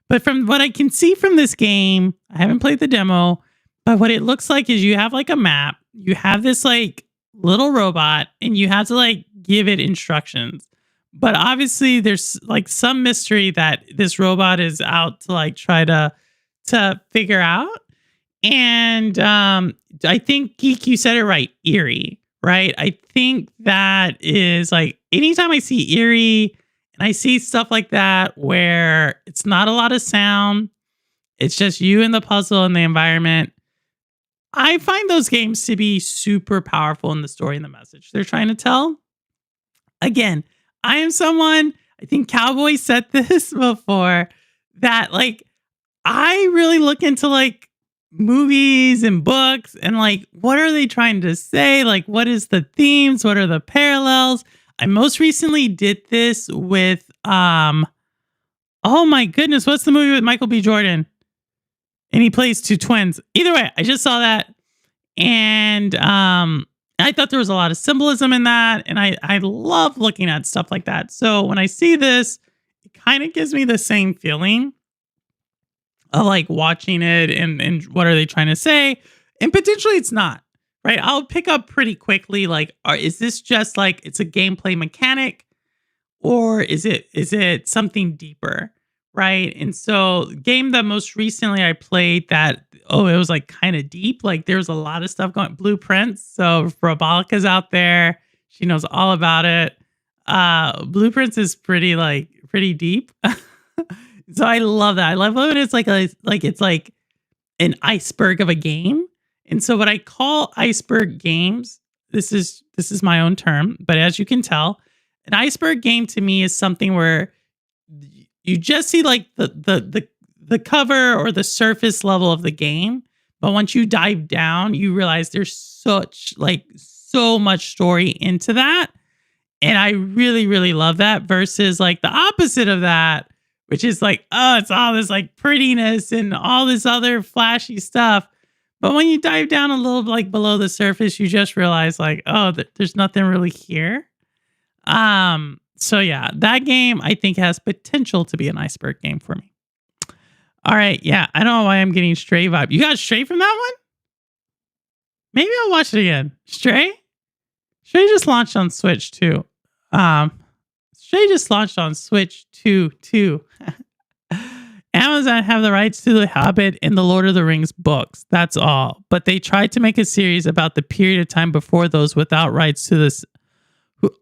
But from what I can see from this game, I haven't played the demo, but what it looks like is you have like a map, you have this like little robot, and you have to like give it instructions. But obviously there's like some mystery that this robot is out to like try to figure out. And I think, Geek, you said it right, eerie, right? I think that is like anytime I see eerie and I see stuff like that where it's not a lot of sound, it's just you and the puzzle and the environment. I find those games to be super powerful in the story and the message they're trying to tell. Again, I am someone, I think Cowboy said this before, that like I really look into like movies and books and like what are they trying to say, like what is the themes, what are the parallels. I most recently did this with oh my goodness, what's the movie with Michael B. Jordan and he plays two twins? Either way, I just saw that and I thought there was a lot of symbolism in that, and I love looking at stuff like that. So when I see this, it kind of gives me the same feeling of like watching it and what are they trying to say? And potentially it's not, right? I'll pick up pretty quickly, like, is this just like it's a gameplay mechanic, or is it something deeper, right? And so game that most recently I played that, it was like kind of deep. Like there's a lot of stuff going, Blueprints. So if Robolica's out there, she knows all about it. Blueprints is pretty deep. So I love that. I love when it's like it's like an iceberg of a game. And so what I call iceberg games, this is my own term, but as you can tell, an iceberg game to me is something where you just see like the cover or the surface level of the game, but once you dive down, you realize there's so much story into that. And I really, really love that versus like the opposite of that, which is like, it's all this like prettiness and all this other flashy stuff. But when you dive down a little like below the surface, you just realize like, oh, there's nothing really here. So yeah, that game I think has potential to be an iceberg game for me. All right, yeah, I don't know why I'm getting Stray vibe. You got Stray from that one? Maybe I'll watch it again. Stray? Stray just launched on Switch too. Stray just launched on Switch too. Amazon have the rights to The Hobbit and the Lord of the Rings books. That's all. But they tried to make a series about the period of time before those without rights to this.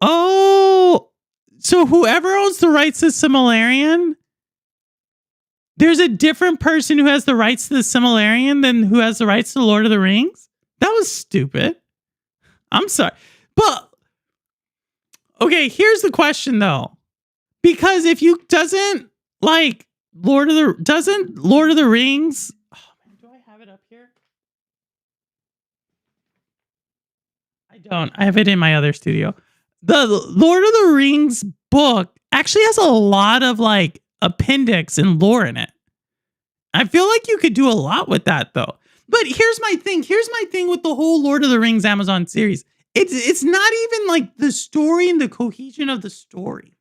Oh, so whoever owns the rights to Silmarillion, there's a different person who has the rights to the Silmarillion than who has the rights to the Lord of the Rings? That was stupid. I'm sorry. But, okay, here's the question though. Because if you doesn't like Lord of the Rings, oh man, do I have it up here? I don't. I have it in my other studio. The Lord of the Rings book actually has a lot of like appendix and lore in it. I feel like you could do a lot with that though. But here's my thing. Here's my thing with the whole Lord of the Rings Amazon series. It's not even like the story and the cohesion of the story.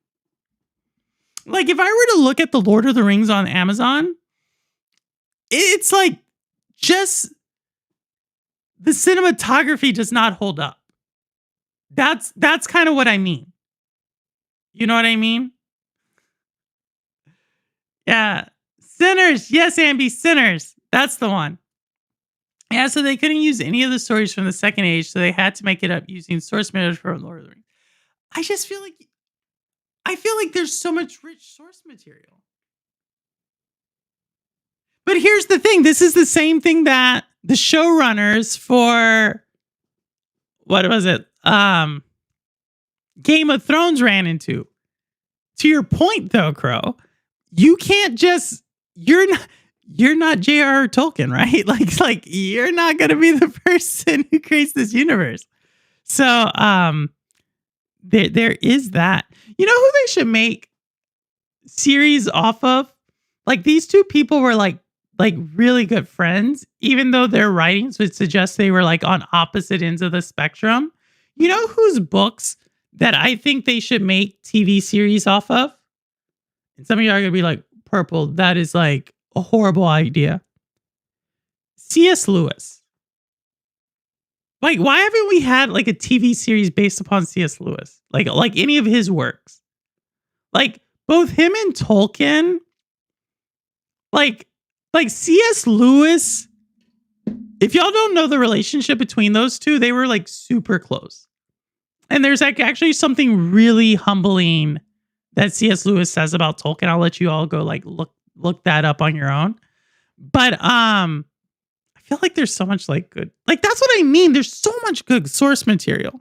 Like if I were to look at the Lord of the Rings on Amazon, it's like just the cinematography does not hold up. That's kind of what I mean. You know what I mean? Yeah. Sinners. Yes, Ambi, Sinners. That's the one. Yeah, so they couldn't use any of the stories from the Second Age, so they had to make it up using source material from Lord of the Rings. I feel like there's so much rich source material. But here's the thing. This is the same thing that the showrunners for what was it? Game of Thrones ran into. To your point though, Crow, you can't just you're not J.R.R. Tolkien, right? Like you're not going to be the person who creates this universe. So, there is that. You know who they should make series off of? Like these two people were like really good friends, even though their writings would suggest they were like on opposite ends of the spectrum. You know whose books that I think they should make TV series off of? And some of you are going to be like, Purple, that is like a horrible idea. C.S. Lewis. Like, why haven't we had like a TV series based upon C.S. Lewis? Like any of his works. Like both him and Tolkien. Like C.S. Lewis. If y'all don't know the relationship between those two, they were like super close. And there's like actually something really humbling that C.S. Lewis says about Tolkien. I'll let you all go like look that up on your own. But I feel like there's so much like good. Like that's what I mean. There's so much good source material.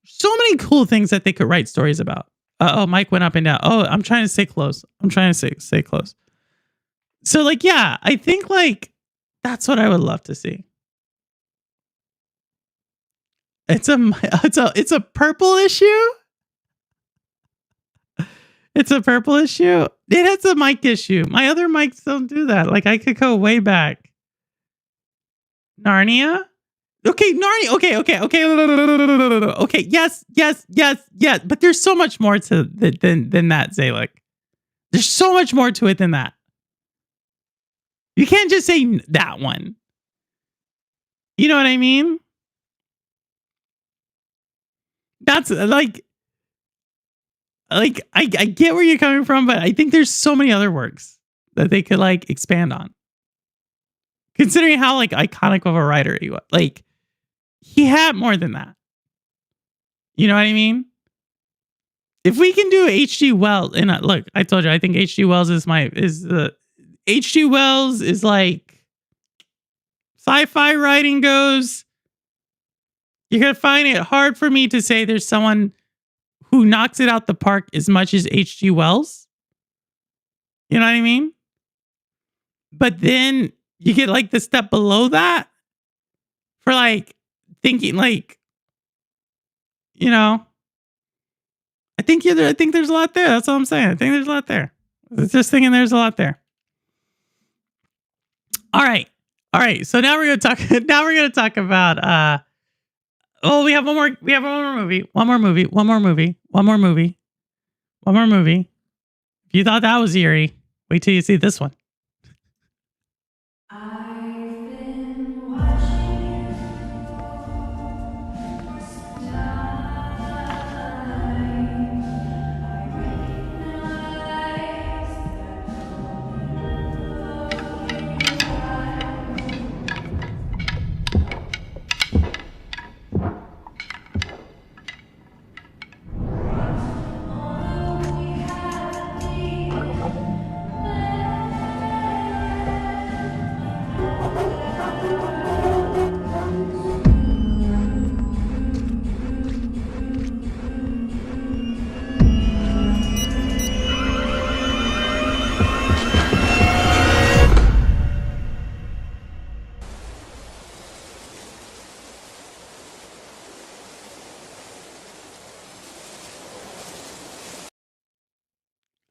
So many cool things that they could write stories about. Mike went up and down. Oh, I'm trying to stay close. I'm trying to stay close. So like, yeah, I think like that's what I would love to see. It's a purple issue. It's a purple issue. It has a mic issue. My other mics don't do that. Like I could go way back. Narnia? Okay, Narnia. Okay. Okay, yes. But there's so much more to than that, Zalek. There's so much more to it than that. You can't just say that one. You know what I mean? That's like I get where you're coming from, but I think there's so many other works that they could like expand on. Considering how like iconic of a writer he was. Like he had more than that. You know what I mean? If we can do H.G. Wells, and look, I told you, I think H.G. Wells H.G. Wells is like sci-fi writing goes. You're going to find it hard for me to say there's someone who knocks it out the park as much as H.G. Wells. You know what I mean? But then you get like the step below that for like thinking like, you know, I think there's a lot there. That's all I'm saying. I think there's a lot there. I was just thinking there's a lot there. All right. All right, so now we're gonna talk. Now we're gonna talk about. Oh, we have one more. We have one more movie. One more movie. One more movie. One more movie. One more movie. If you thought that was eerie, wait till you see this one.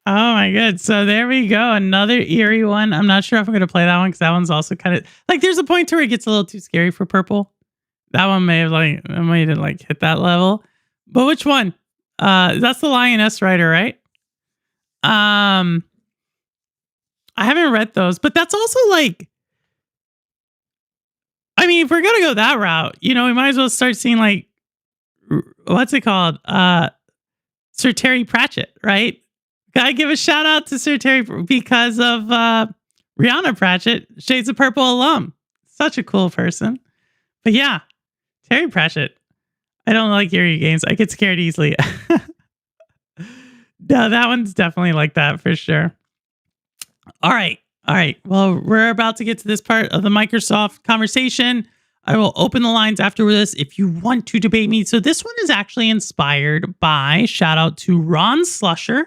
Oh my god. So there we go. Another eerie one. I'm not sure if I'm going to play that one because that one's also kind of like there's a point to where it gets a little too scary for purple. That one may have hit that level. But which one? That's the Lioness Rider, right? I haven't read those, but that's also like I mean, if we're gonna go that route, we might as well start seeing like what's it called? Sir Terry Pratchett, right? Gotta give a shout out to Sir Terry because of Rihanna Pratchett, Shades of Purple alum. Such a cool person. But yeah, Terry Pratchett. I don't like eerie games. I get scared easily. No, that one's definitely like that for sure. All right. Well, we're about to get to this part of the Microsoft conversation. I will open the lines after this if you want to debate me. So this one is actually inspired by, shout out to Ron Slusher,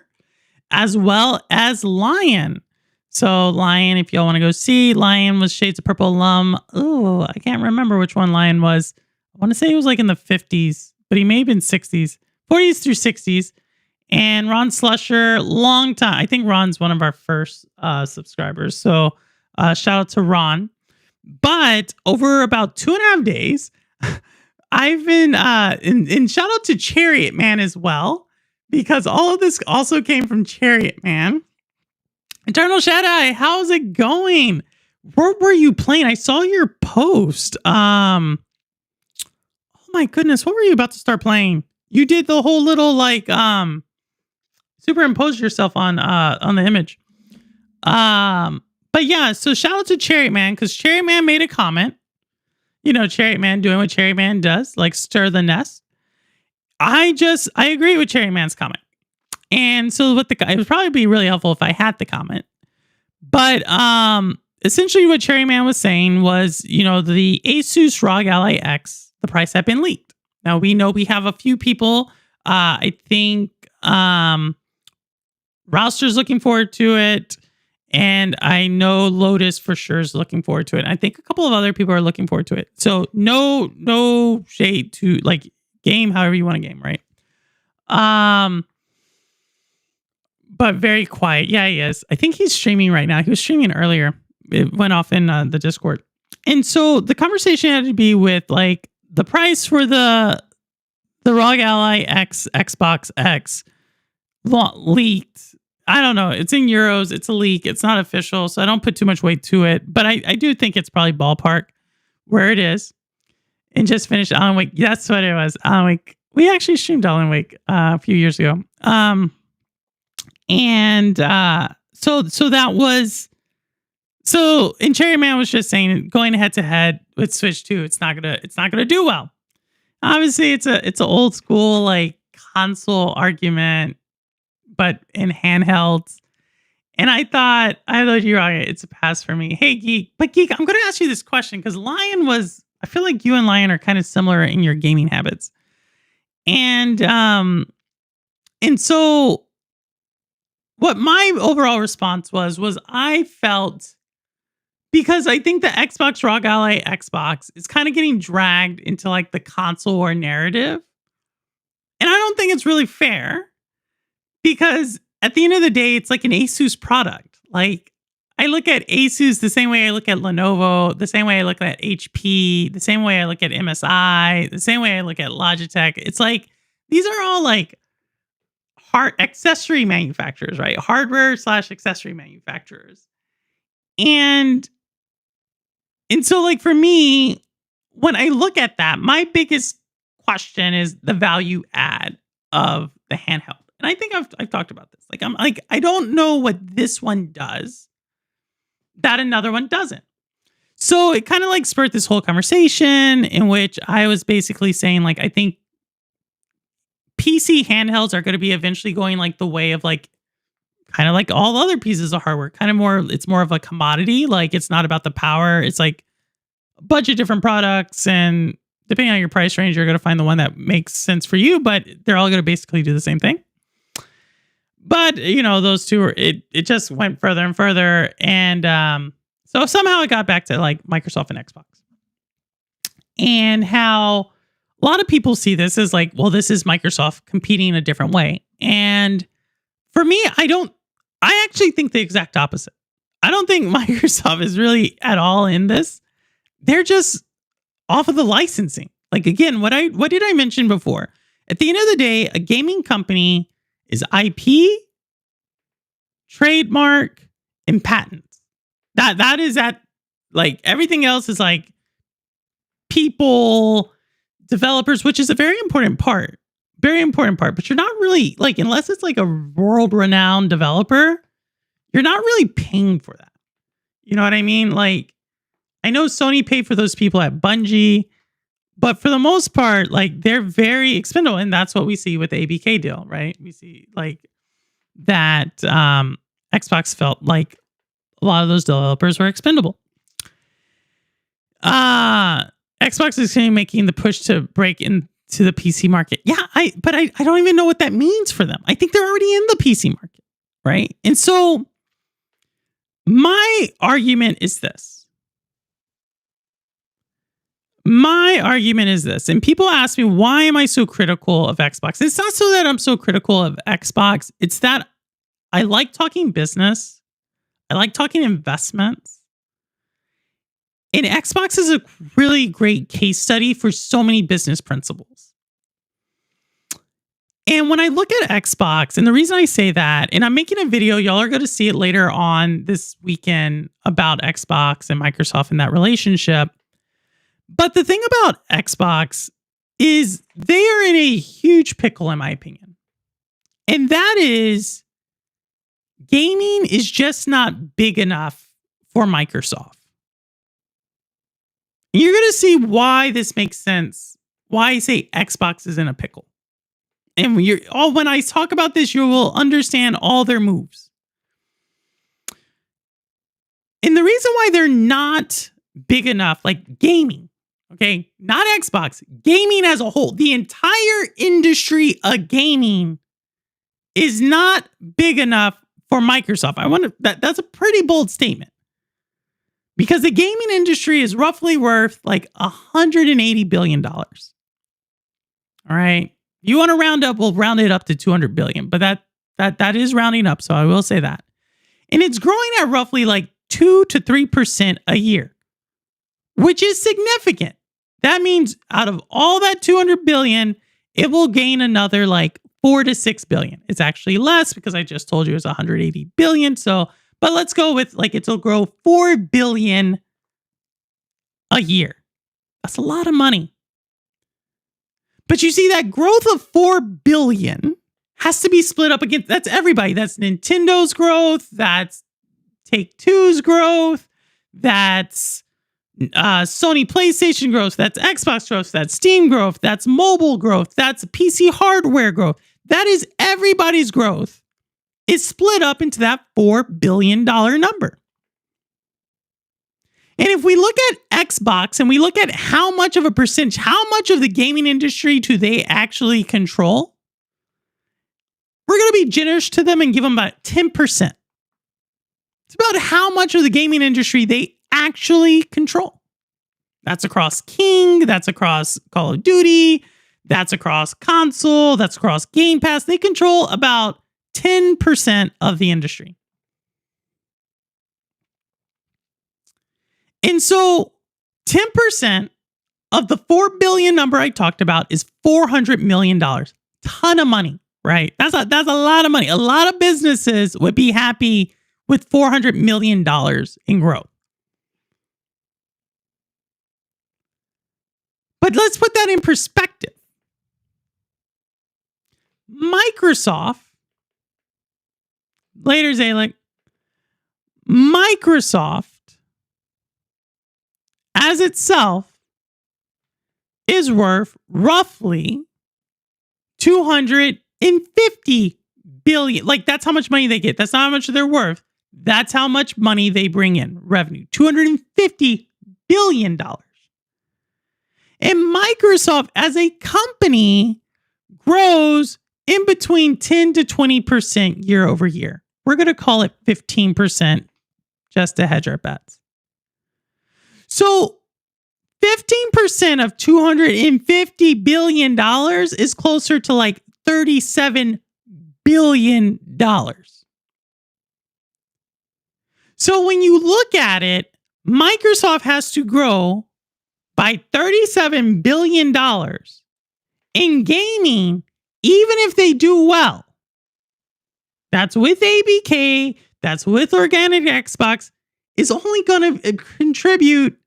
as well as Lion. So Lion, if y'all want to go see, Lion was Shades of Purple alum. Oh, I can't remember which one Lion was. I want to say he was like in the 50s, but he may have been 60s, 40s through 60s. And Ron Slusher, long time. I think Ron's one of our first subscribers. So shout out to Ron. But over about 2.5 days, I've been, and shout out to Chariot Man as well, because all of this also came from Chariot Man. Eternal Shaddai, how's it going? What were you playing? I saw your post. Oh my goodness, what were you about to start playing? You did the whole little like superimpose yourself on the image. But yeah, so shout out to Chariot Man because Chariot Man made a comment. Chariot Man doing what Chariot Man does, like stir the nest. I agree with Chariot Man's comment. And so it would probably be really helpful if I had the comment. But essentially what Chariot Man was saying was, the Asus ROG Ally X, the price had been leaked. Now we know we have a few people. I think Rouster's looking forward to it. And I know Lotus for sure is looking forward to it. I think a couple of other people are looking forward to it. So no shade to like game, however you want to game, right? But very quiet. Yeah, he is. I think he's streaming right now. He was streaming earlier. It went off in the Discord. And so the conversation had to be with like the price for the ROG Ally X Xbox X leaked. I don't know. It's in euros. It's a leak. It's not official. So I don't put too much weight to it. But I do think it's probably ballpark where it is. And just finished Alan Wake. That's what it was. Alan Wake. We actually streamed Alan Wake a few years ago. So that was... So, and Chariot Man was just saying, going head to head with Switch 2, it's not gonna do well. Obviously, it's an old school like console argument, but in handhelds. And I thought you're right. It's a pass for me. Hey, Geek, I'm going to ask you this question because I feel like you and Lion are kind of similar in your gaming habits, and so what my overall response was I felt. Because I think the Xbox ROG Ally Xbox is kind of getting dragged into like the console war narrative. And I don't think it's really fair because at the end of the day, it's like an Asus product. Like I look at Asus the same way I look at Lenovo, the same way I look at HP, the same way I look at MSI, the same way I look at Logitech. It's like these are all like hard accessory manufacturers, right? Hardware / accessory manufacturers. And so like for me, when I look at that, my biggest question is the value add of the handheld. And I think I've talked about this. Like I'm like, I don't know what this one does that another one doesn't. So it kind of like spurred this whole conversation in which I was basically saying, like, I think PC handhelds are going to be eventually going like the way of like kind of like all other pieces of hardware, kind of more, it's more of a commodity. Like it's not about the power. It's like a bunch of different products, and depending on your price range, you're going to find the one that makes sense for you, but they're all going to basically do the same thing. But, you know, those two are, it just went further and further. And so somehow it got back to like Microsoft and Xbox, and how a lot of people see this as like, well, this is Microsoft competing in a different way. And for me, I actually think the exact opposite. I don't think Microsoft is really at all in this. They're just off of the licensing. Like, again, what did I mention before? At the end of the day, a gaming company is IP, trademark, and patents. That is that, like, everything else is like people, developers, which is a very important part. Very important part. But you're not really, like, unless it's like a world-renowned developer, you're not really paying for that. You know what I mean? Like, I know Sony paid for those people at Bungie, but for the most part, like, they're very expendable. And that's what we see with the ABK deal, right? We see like that Xbox felt like a lot of those developers were expendable. Xbox is making the push to break into the PC market. Yeah, but I don't even know what that means for them. I think they're already in the PC market, right? And so my argument is this. And people ask me, why am I so critical of Xbox? It's not so that I'm so critical of Xbox. It's that I like talking business. I like talking investments. And Xbox is a really great case study for so many business principles. And when I look at Xbox, and the reason I say that, and I'm making a video, y'all are going to see it later on this weekend about Xbox and Microsoft and that relationship. But the thing about Xbox is they are in a huge pickle, in my opinion. And that is, gaming is just not big enough for Microsoft. You're going to see why this makes sense. Why I say Xbox is in a pickle. And when I talk about this, you will understand all their moves. And the reason why they're not big enough, like gaming, okay, not Xbox, gaming as a whole, the entire industry of gaming is not big enough for Microsoft. I wonder, that's a pretty bold statement. Because the gaming industry is roughly worth like $180 billion. All right. You want to round up, we'll round it up to 200 billion, but that is rounding up. So I will say that. And it's growing at roughly like 2 to 3% a year, which is significant. That means out of all that 200 billion, it will gain another like 4 to 6 billion. It's actually less because I just told you it's 180 billion. So, but let's go with like it'll grow 4 billion a year. That's a lot of money. But you see, that growth of 4 billion has to be split up against, that's everybody. That's Nintendo's growth. That's Take-Two's growth. That's Sony PlayStation growth. That's Xbox growth. That's Steam growth. That's mobile growth. That's PC hardware growth. That is everybody's growth. Is split up into that $4 billion number. And if we look at Xbox and we look at how much of a percentage, how much of the gaming industry do they actually control? We're going to be generous to them and give them about 10%. It's about how much of the gaming industry they actually control. That's across King, that's across Call of Duty, that's across console, that's across Game Pass. They control about 10% of the industry. And so 10% of the 4 billion number I talked about is $400 million. Ton of money, right? That's a lot of money. A lot of businesses would be happy with $400 million in growth. But let's put that in perspective. Microsoft, later Zalek, Microsoft as itself is worth roughly 250 billion. Like, that's how much money they get. That's not how much they're worth. That's how much money they bring in, revenue. $250 billion. And Microsoft as a company grows in between 10 to 20% year over year. We're going to call it 15% just to hedge our bets. So 15% of $250 billion is closer to like $37 billion. So when you look at it, Microsoft has to grow by $37 billion in gaming, even if they do well. That's with ABK, that's with organic Xbox, is only going to contribute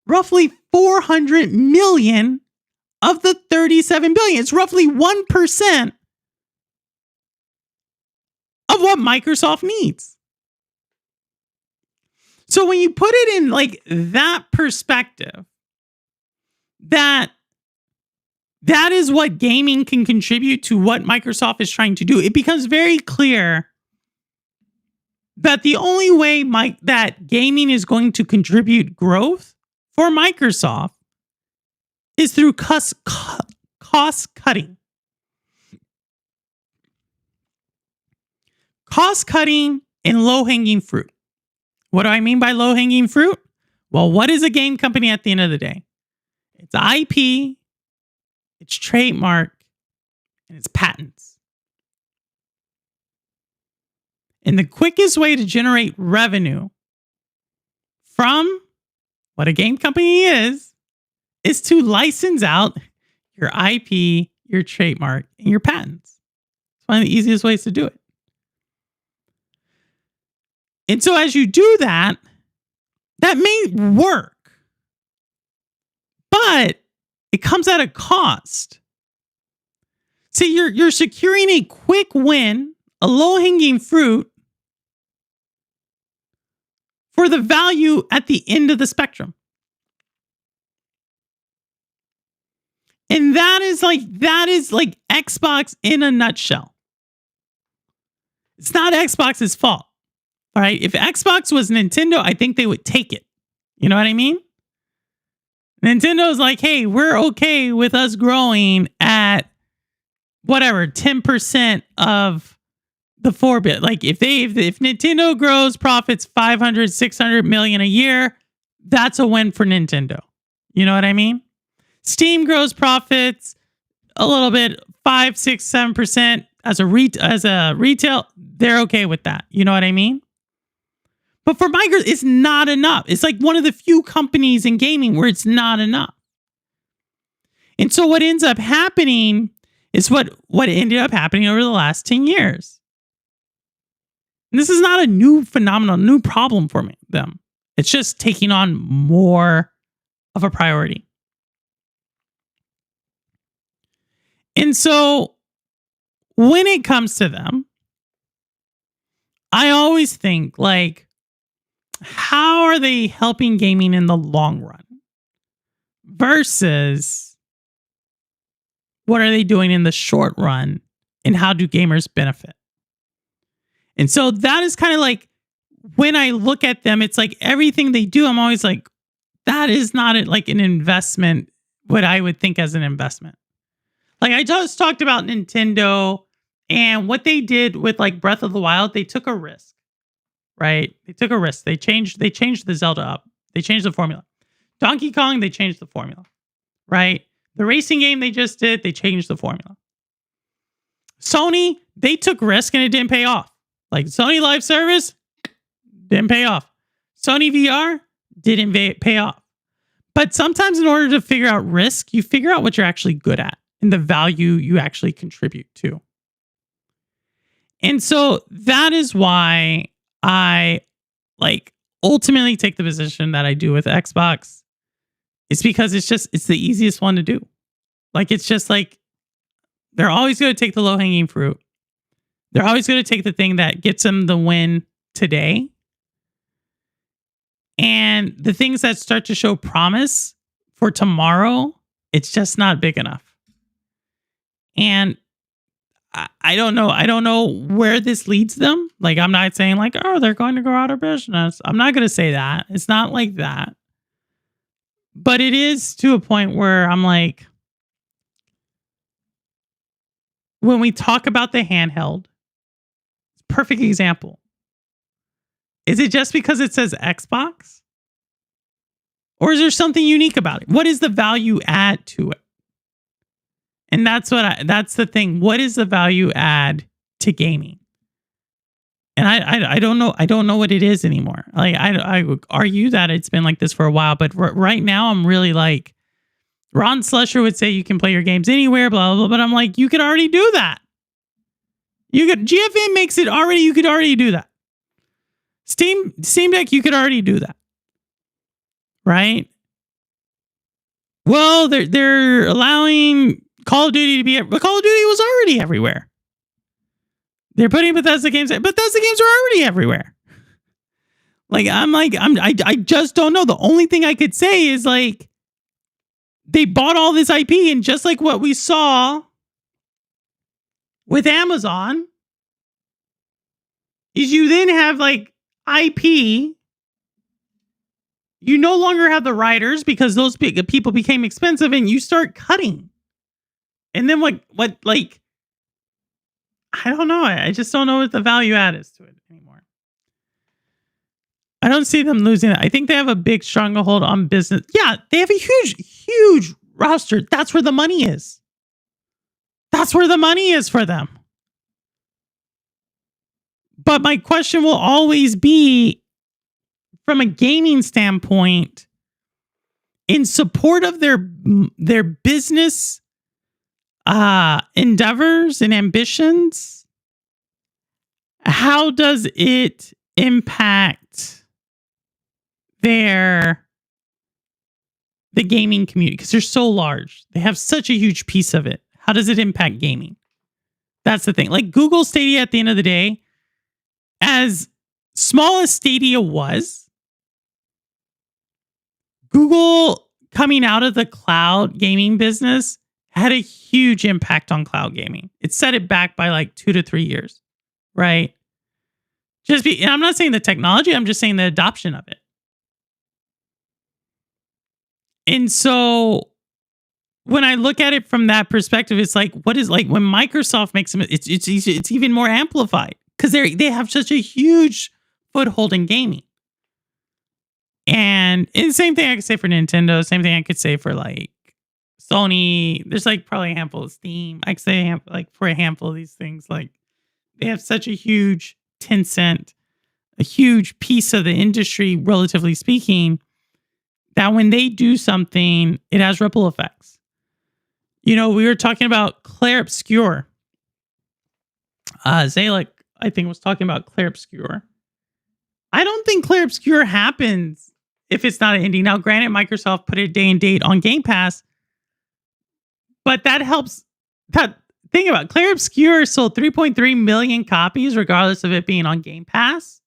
roughly 400 million of the 37 billion. It's roughly 1% of what Microsoft needs. So when you put it in like that perspective, that is what gaming can contribute to what Microsoft is trying to do, it becomes very clear that the only way that gaming is going to contribute growth for Microsoft is through cost cutting. Cost cutting and low-hanging fruit. What do I mean by low-hanging fruit? Well, what is a game company at the end of the day? It's IP, it's trademark, and it's patents. And the quickest way to generate revenue from what a game company is to license out your IP, your trademark, and your patents. It's one of the easiest ways to do it. And so as you do that, that may work, but it comes at a cost. See, you're securing a quick win, a low-hanging fruit for the value at the end of the spectrum. And that is like Xbox in a nutshell. It's not Xbox's fault. All right. If Xbox was Nintendo, I think they would take it. You know what I mean? Nintendo's like, hey, we're okay with us growing at whatever, 10% of the 4-bit. Like if Nintendo grows profits 500, 600 million a year, that's a win for Nintendo. You know what I mean? Steam grows profits a little bit, 5, 6, 7% as a retail. They're okay with that. You know what I mean? But for Microsoft, it's not enough. It's like one of the few companies in gaming where it's not enough. And so what ends up happening is what ended up happening over the last 10 years. And this is not a new phenomenon, new problem for them. It's just taking on more of a priority. And so when it comes to them, I always think like, how are they helping gaming in the long run versus what are they doing in the short run and how do gamers benefit? And so that is kind of like when I look at them, it's like everything they do, I'm always like, that is not like an investment, what I would think as an investment. Like I just talked about Nintendo and what they did with like Breath of the Wild, they took a risk. Right? They took a risk. They changed the Zelda up. They changed the formula. Donkey Kong, they changed the formula. Right? The racing game they just did, they changed the formula. Sony, they took risk and it didn't pay off. Like Sony Live Service, didn't pay off. Sony VR, didn't pay off. But sometimes in order to figure out risk, you figure out what you're actually good at and the value you actually contribute to. And so that is why I like ultimately take the position that I do with Xbox. It's because it's the easiest one to do. Like, it's just like, they're always going to take the low hanging fruit. They're always going to take the thing that gets them the win today. And the things that start to show promise for tomorrow, it's just not big enough. And I don't know. I don't know where this leads them. Like, I'm not saying like, oh, they're going to go out of business. I'm not going to say that. It's not like that. But it is to a point where I'm like, when we talk about the handheld, perfect example. Is it just because it says Xbox? Or is there something unique about it? What is the value add to it? And that's the thing. What is the value add to gaming? And I don't know. I don't know what it is anymore. Like, I would argue that it's been like this for a while, but right now I'm really like, Ron Slusher would say you can play your games anywhere, blah, blah, blah. But I'm like, you could already do that. GFN makes it already. You could already do that. Steam Deck, you could already do that. Right? Well, they're allowing Call of Duty to be, but Call of Duty was already everywhere. They're putting Bethesda games, Bethesda games are already everywhere. I just don't know. The only thing I could say is like, they bought all this IP, and just like what we saw with Amazon, is you then have like IP. You no longer have the writers because those people became expensive, and you start cutting. And then what like, I don't know. I just don't know what the value add is to it anymore. I don't see them losing it. I think they have a big stronghold on business. Yeah, they have a huge roster. That's where the money is. That's where the money is for them. But my question will always be, from a gaming standpoint, in support of their business endeavors and ambitions, how does it impact the gaming community? Because they're so large. They have such a huge piece of it. How does it impact gaming? That's the thing. Like, Google Stadia, at the end of the day, as small as Stadia was, Google coming out of the cloud gaming business had a huge impact on cloud gaming. It set it back by like 2 to 3 years, right? And I'm not saying the technology, I'm just saying the adoption of it. And so when I look at it from that perspective, it's like, what is, like, when Microsoft makes them, it's even more amplified because they have such a huge foothold in gaming. And the same thing I could say for Nintendo, same thing I could say for like Sony. There's like probably a handful of Steam. I could say for a handful of these things, like they have such a huge Tencent, a huge piece of the industry, relatively speaking, that when they do something, it has ripple effects. You know, we were talking about Clair Obscur. Zalek, I think, was talking about Clair Obscur. I don't think Clair Obscur happens if it's not an indie. Now, granted, Microsoft put a day and date on Game Pass, but that helps. Think about it. Clair Obscur sold 3.3 million copies, regardless of it being on Game Pass.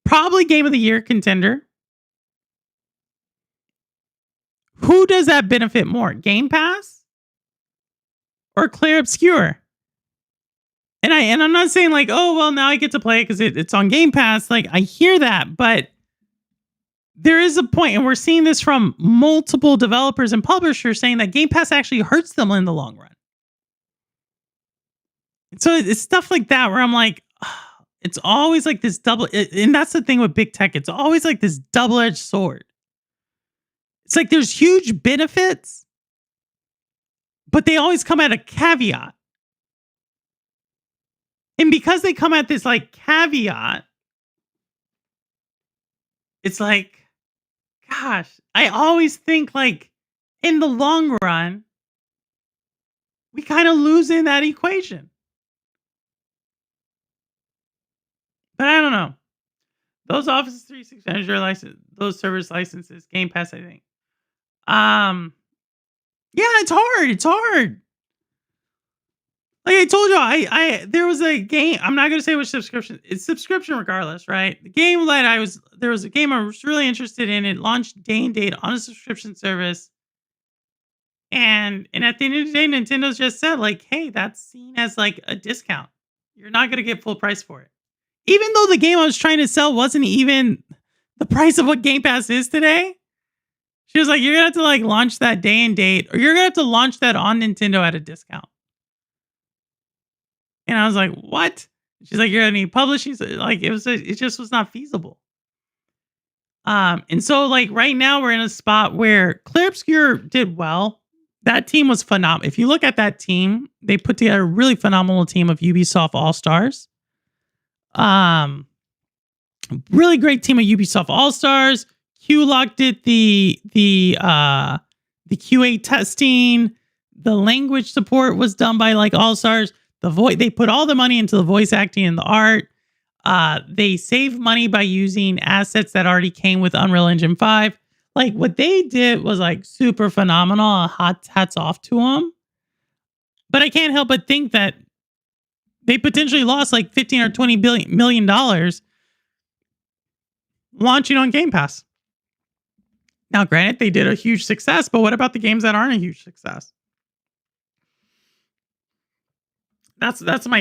Probably Game of the Year contender. Who does that benefit more, Game Pass or Clair Obscur? And I'm not saying like, oh, well, now I get to play it because it's on Game Pass. Like, I hear that, but there is a point, and we're seeing this from multiple developers and publishers saying that Game Pass actually hurts them in the long run. So it's stuff like that where I'm like, it's always like this and that's the thing with big tech. It's always like this double-edged sword. It's like there's huge benefits, but they always come at a caveat. And because they come at this like caveat, it's like, gosh, I always think like in the long run, we kind of lose in that equation. But I don't know. Those Office 365 Azure license, those service licenses, Game Pass, I think. Yeah, it's hard. It's hard. Like I told you, I there was a game. I'm not gonna say which subscription. It's subscription regardless, right? The game that there was a game I was really interested in. It launched day and date on a subscription service. And at the end of the day, Nintendo's just said, like, hey, that's seen as like a discount. You're not gonna get full price for it. Even though the game I was trying to sell wasn't even the price of what Game Pass is today. She was like, you're gonna have to like launch that day and date, or you're gonna have to launch that on Nintendo at a discount. And I was like, what? She's like, you're gonna need publishing. Like it just was not feasible. And so like right now we're in a spot where Clear Obscure did well. That team was phenomenal. If you look at that team, they put together a really phenomenal team of Ubisoft All-Stars. Really great team of Ubisoft All-Stars. QLOC did the QA testing. The language support was done by like All-Stars. They put all the money into the voice acting and the art. They saved money by using assets that already came with Unreal Engine 5. Like what they did was like super phenomenal. Hats off to them. But I can't help but think that they potentially lost like $15 or $20 million launching on Game Pass. Now, granted, they did a huge success, but what about the games that aren't a huge success? And that's not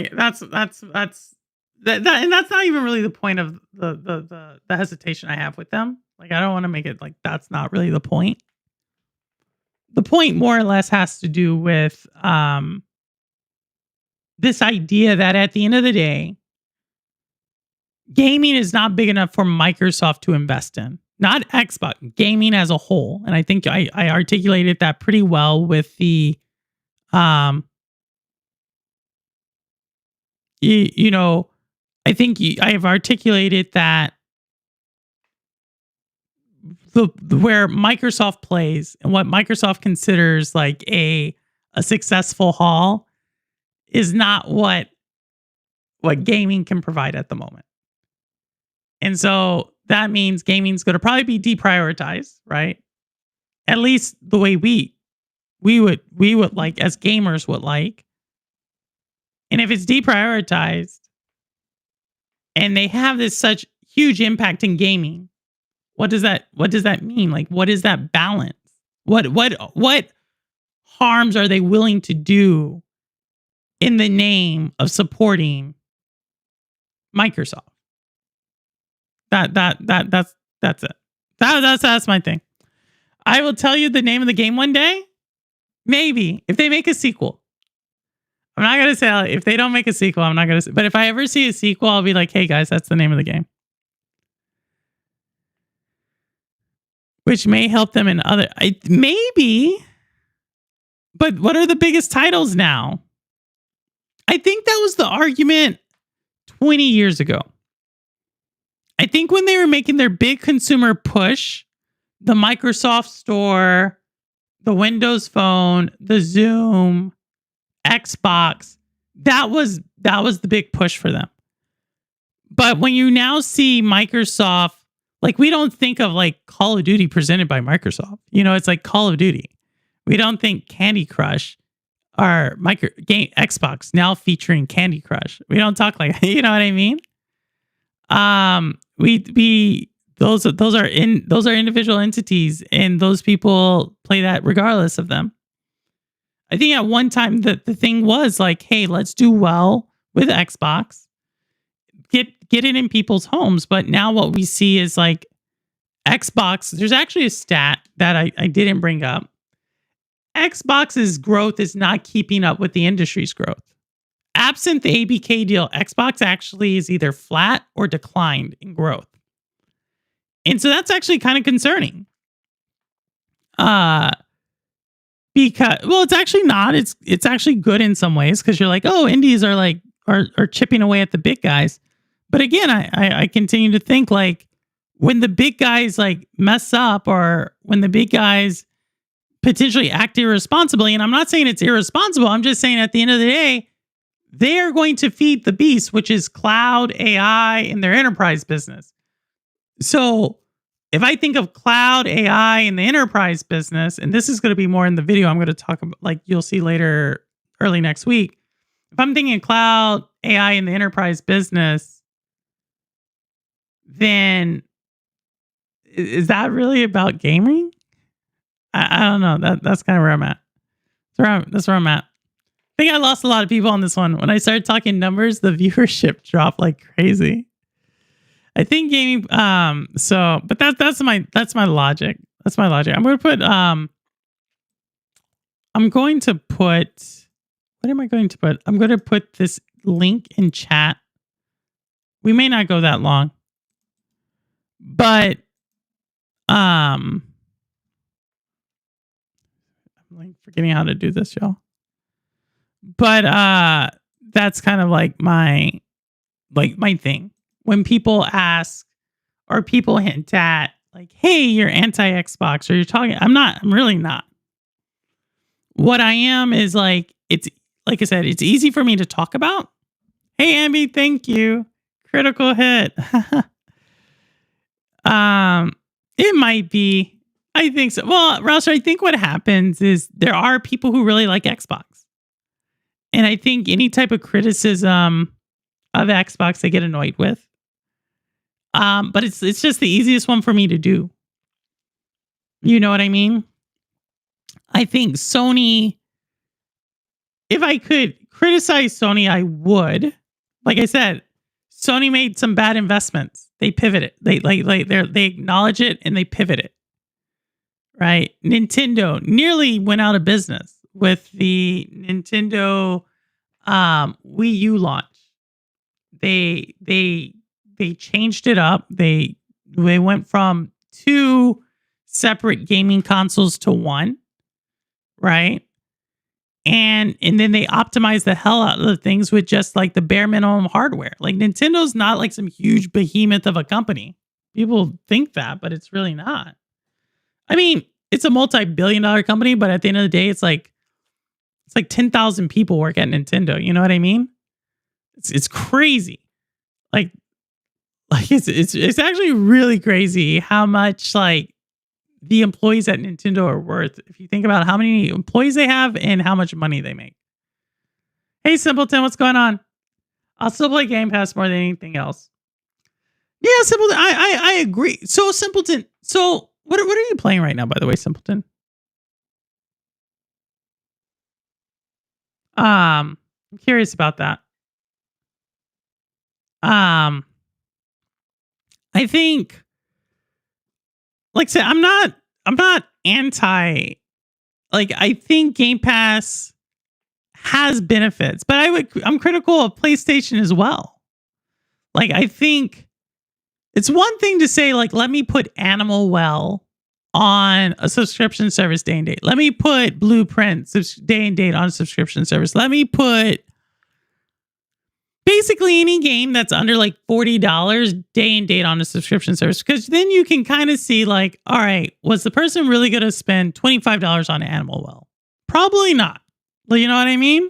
even really the point of the hesitation I have with them. Like, I don't want to make it like that's not really the point. The point more or less has to do with this idea that at the end of the day, gaming is not big enough for Microsoft to invest in. Not Xbox, gaming as a whole. And I think I articulated that pretty well with the I think I have articulated that where Microsoft plays and what Microsoft considers like a successful haul is not what gaming can provide at the moment. And so that means gaming's going to probably be deprioritized, right? At least the way we would like as gamers would like. And if it's deprioritized and they have this such huge impact in gaming, what does that mean? Like, what is that balance? What harms are they willing to do in the name of supporting Microsoft? That's it. That's my thing. I will tell you the name of the game one day. Maybe if they make a sequel. I'm not gonna say if they don't make a sequel. I'm not gonna say. But if I ever see a sequel, I'll be like, "Hey guys, that's the name of the game," which may help them in other. Maybe. But what are the biggest titles now? I think that was the argument 20 years ago. I think when they were making their big consumer push, the Microsoft Store, the Windows Phone, the Zoom, Xbox, that was the big push for them. But when you now see Microsoft, like we don't think of like Call of Duty presented by Microsoft. It's like Call of Duty. We don't think Candy Crush or Xbox now featuring Candy Crush. We don't talk like you know what I mean? Those are individual entities, and those people play that regardless of them. I think at one time the thing was like, hey, let's do well with Xbox, get it in people's homes. But now what we see is like Xbox. There's actually a stat that I didn't bring up. Xbox's growth is not keeping up with the industry's growth. Absent the ABK deal, Xbox actually is either flat or declined in growth. And so that's actually kind of concerning. Because it's actually not. It's actually good in some ways because you're like, oh, indies are like are chipping away at the big guys. But again, I continue to think like when the big guys like mess up, or when the big guys potentially act irresponsibly, and I'm not saying it's irresponsible, I'm just saying at the end of the day, they are going to feed the beast, which is cloud AI in their enterprise business. So if I think of cloud AI in the enterprise business, and this is going to be more in the video I'm going to talk about, like you'll see later, early next week. If I'm thinking cloud AI in the enterprise business, then is that really about gaming? I don't know. That's kind of where I'm at. That's where I'm at. I think I lost a lot of people on this one. When I started talking numbers, the viewership dropped like crazy. I think gaming. But that's my logic. That's my logic. I'm going to put. What am I going to put? I'm going to put this link in chat. We may not go that long, but I'm like forgetting how to do this, y'all. But that's kind of like my thing. When people ask or people hint at like, hey, you're anti-Xbox, or you're talking, I'm really not. What I am is like, it's like I said, it's easy for me to talk about. Hey, Ambi, thank you. Critical hit. It might be. I think so. Well, Rouser, I think what happens is there are people who really like Xbox. And I think any type of criticism of Xbox they get annoyed with. But it's just the easiest one for me to do. You know what I mean? I think Sony, if I could criticize Sony, I would. Like I said, Sony made some bad investments. They pivoted. They acknowledge it and they pivot it. Right? Nintendo nearly went out of business with the Nintendo Wii U launch. They changed it up. They went from 2 separate gaming consoles to 1, right? And then they optimized the hell out of the things with just like the bare minimum hardware. Like Nintendo's not like some huge behemoth of a company. People think that, but it's really not. I mean, it's a multi-billion-dollar company, but at the end of the day, it's like 10,000 people work at Nintendo. You know what I mean? It's crazy. Like it's actually really crazy how much like the employees at Nintendo are worth. If you think about how many employees they have and how much money they make. Hey, Simpleton, what's going on? I'll still play Game Pass more than anything else. Yeah, Simpleton, I agree. So Simpleton, what are you playing right now, by the way, Simpleton? I'm curious about that. I think, like I said, I'm not anti. Like, I think Game Pass has benefits, but I'm critical of PlayStation as well. Like, I think it's one thing to say, like, let me put Animal Well on a subscription service day and date. Let me put Blueprint day and date on a subscription service. Let me put basically any game that's under like $40 day and date on a subscription service. Because then you can kind of see like, all right, was the person really going to spend $25 on Animal Well? Probably not. Well, you know what I mean?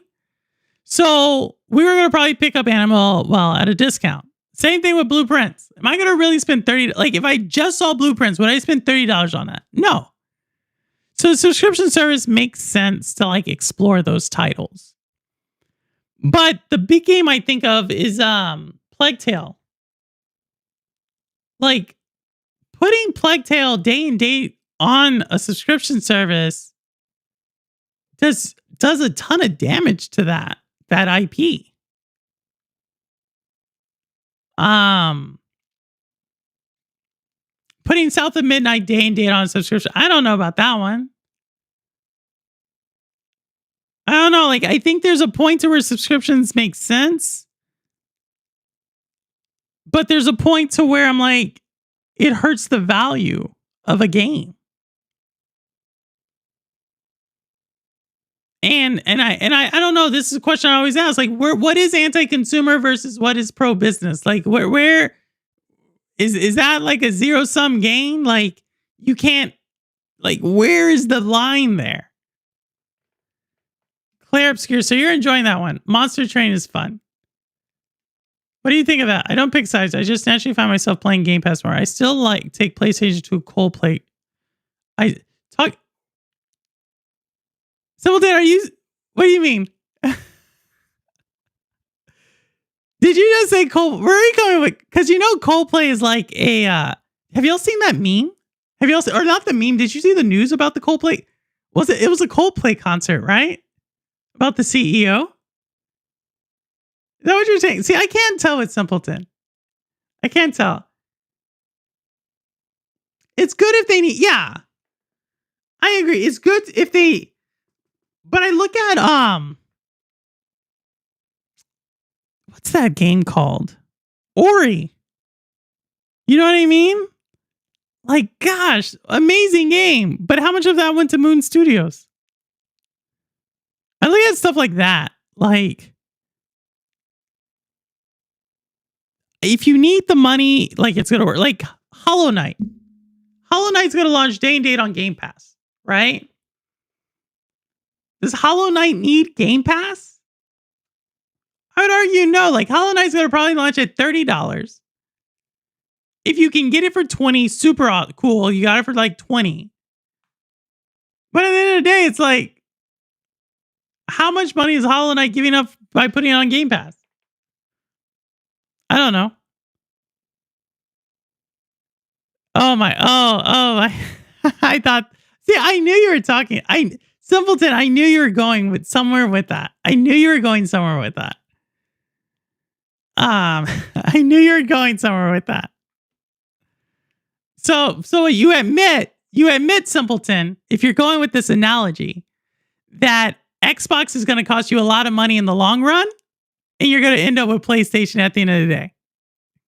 So we were going to probably pick up Animal Well at a discount. Same thing with Blueprints. Am I going to really spend $30? Like if I just saw Blueprints, would I spend $30 on that? No. So the subscription service makes sense to like explore those titles. But the big game I think of is Plague Tale. Like putting Plague Tale day and date on a subscription service does a ton of damage to that IP. Putting South of Midnight day and date on a subscription. I don't know about that one. I don't know. Like, I think there's a point to where subscriptions make sense. But there's a point to where I'm like, it hurts the value of a game. And I don't know. This is a question I always ask. Like, what is anti-consumer versus what is pro-business? Like, where Is that like a zero sum game? Like you can't like where is the line there? Claire Obscure. So you're enjoying that one. Monster Train is fun. What do you think of that? I don't pick sides. I just naturally find myself playing Game Pass more. I still like take PlayStation to a cold plate. I talk. Simpleton, are you? What do you mean? Did you just say cold? Where are you going with? Because you know Coldplay is like a. Have y'all seen that meme? Have y'all seen, or not the meme? Did you see the news about the Coldplay? Was it? It was a Coldplay concert, right? About the CEO. Is that what you're saying? See, I can't tell with Simpleton. I can't tell. It's good if they need. Yeah, I agree. It's good if they. But I look at what's that game called? Ori. You know what I mean? Like, gosh, amazing game. But how much of that went to Moon Studios? I look at stuff like that. Like, if you need the money, like it's gonna work. Like Hollow Knight. Hollow Knight's gonna launch day and date on Game Pass, right? Does Hollow Knight need Game Pass? I would argue no. Like Hollow Knight's gonna probably launch at $30. If you can get it for 20, super cool. You got it for like 20. But at the end of the day, it's like, how much money is Hollow Knight giving up by putting it on Game Pass? I don't know. Oh my, I thought, see, I knew you were talking. Simpleton, I knew you were going with somewhere with that. I knew you were going somewhere with that. I knew you were going somewhere with that. So you admit, Simpleton, if you're going with this analogy, that Xbox is going to cost you a lot of money in the long run, and you're going to end up with PlayStation at the end of the day.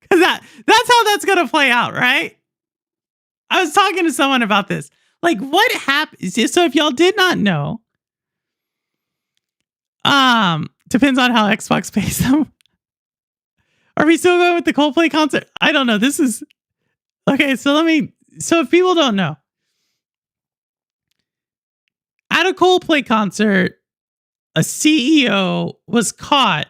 Because that's how that's going to play out, right? I was talking to someone about this. Like, what happens? So if y'all did not know, depends on how Xbox pays them. Are we still going with the Coldplay concert? I don't know. This is okay. So if people don't know, at a Coldplay concert, a CEO was caught.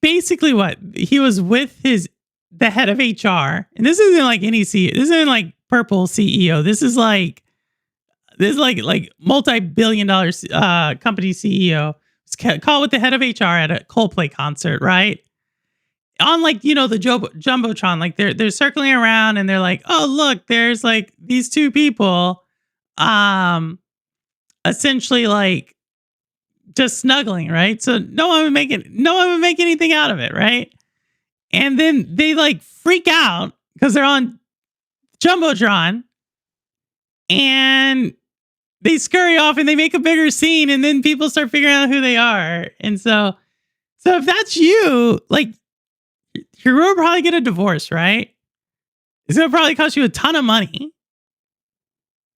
Basically, what he was with the head of HR, and this isn't like any CEO. This isn't like Purple CEO. This is like multi-billion-dollar company CEO. Was caught with the head of HR at a Coldplay concert, right? On like, you know, the Jumbotron, like they're circling around and they're like, oh, look, there's like these two people, essentially like just snuggling, right? So no one would make anything out of it, right? And then they like freak out because they're on Jumbotron and they scurry off and they make a bigger scene, and then people start figuring out who they are. And so if that's you, like, you're going to probably get a divorce, right? It's going to probably cost you a ton of money.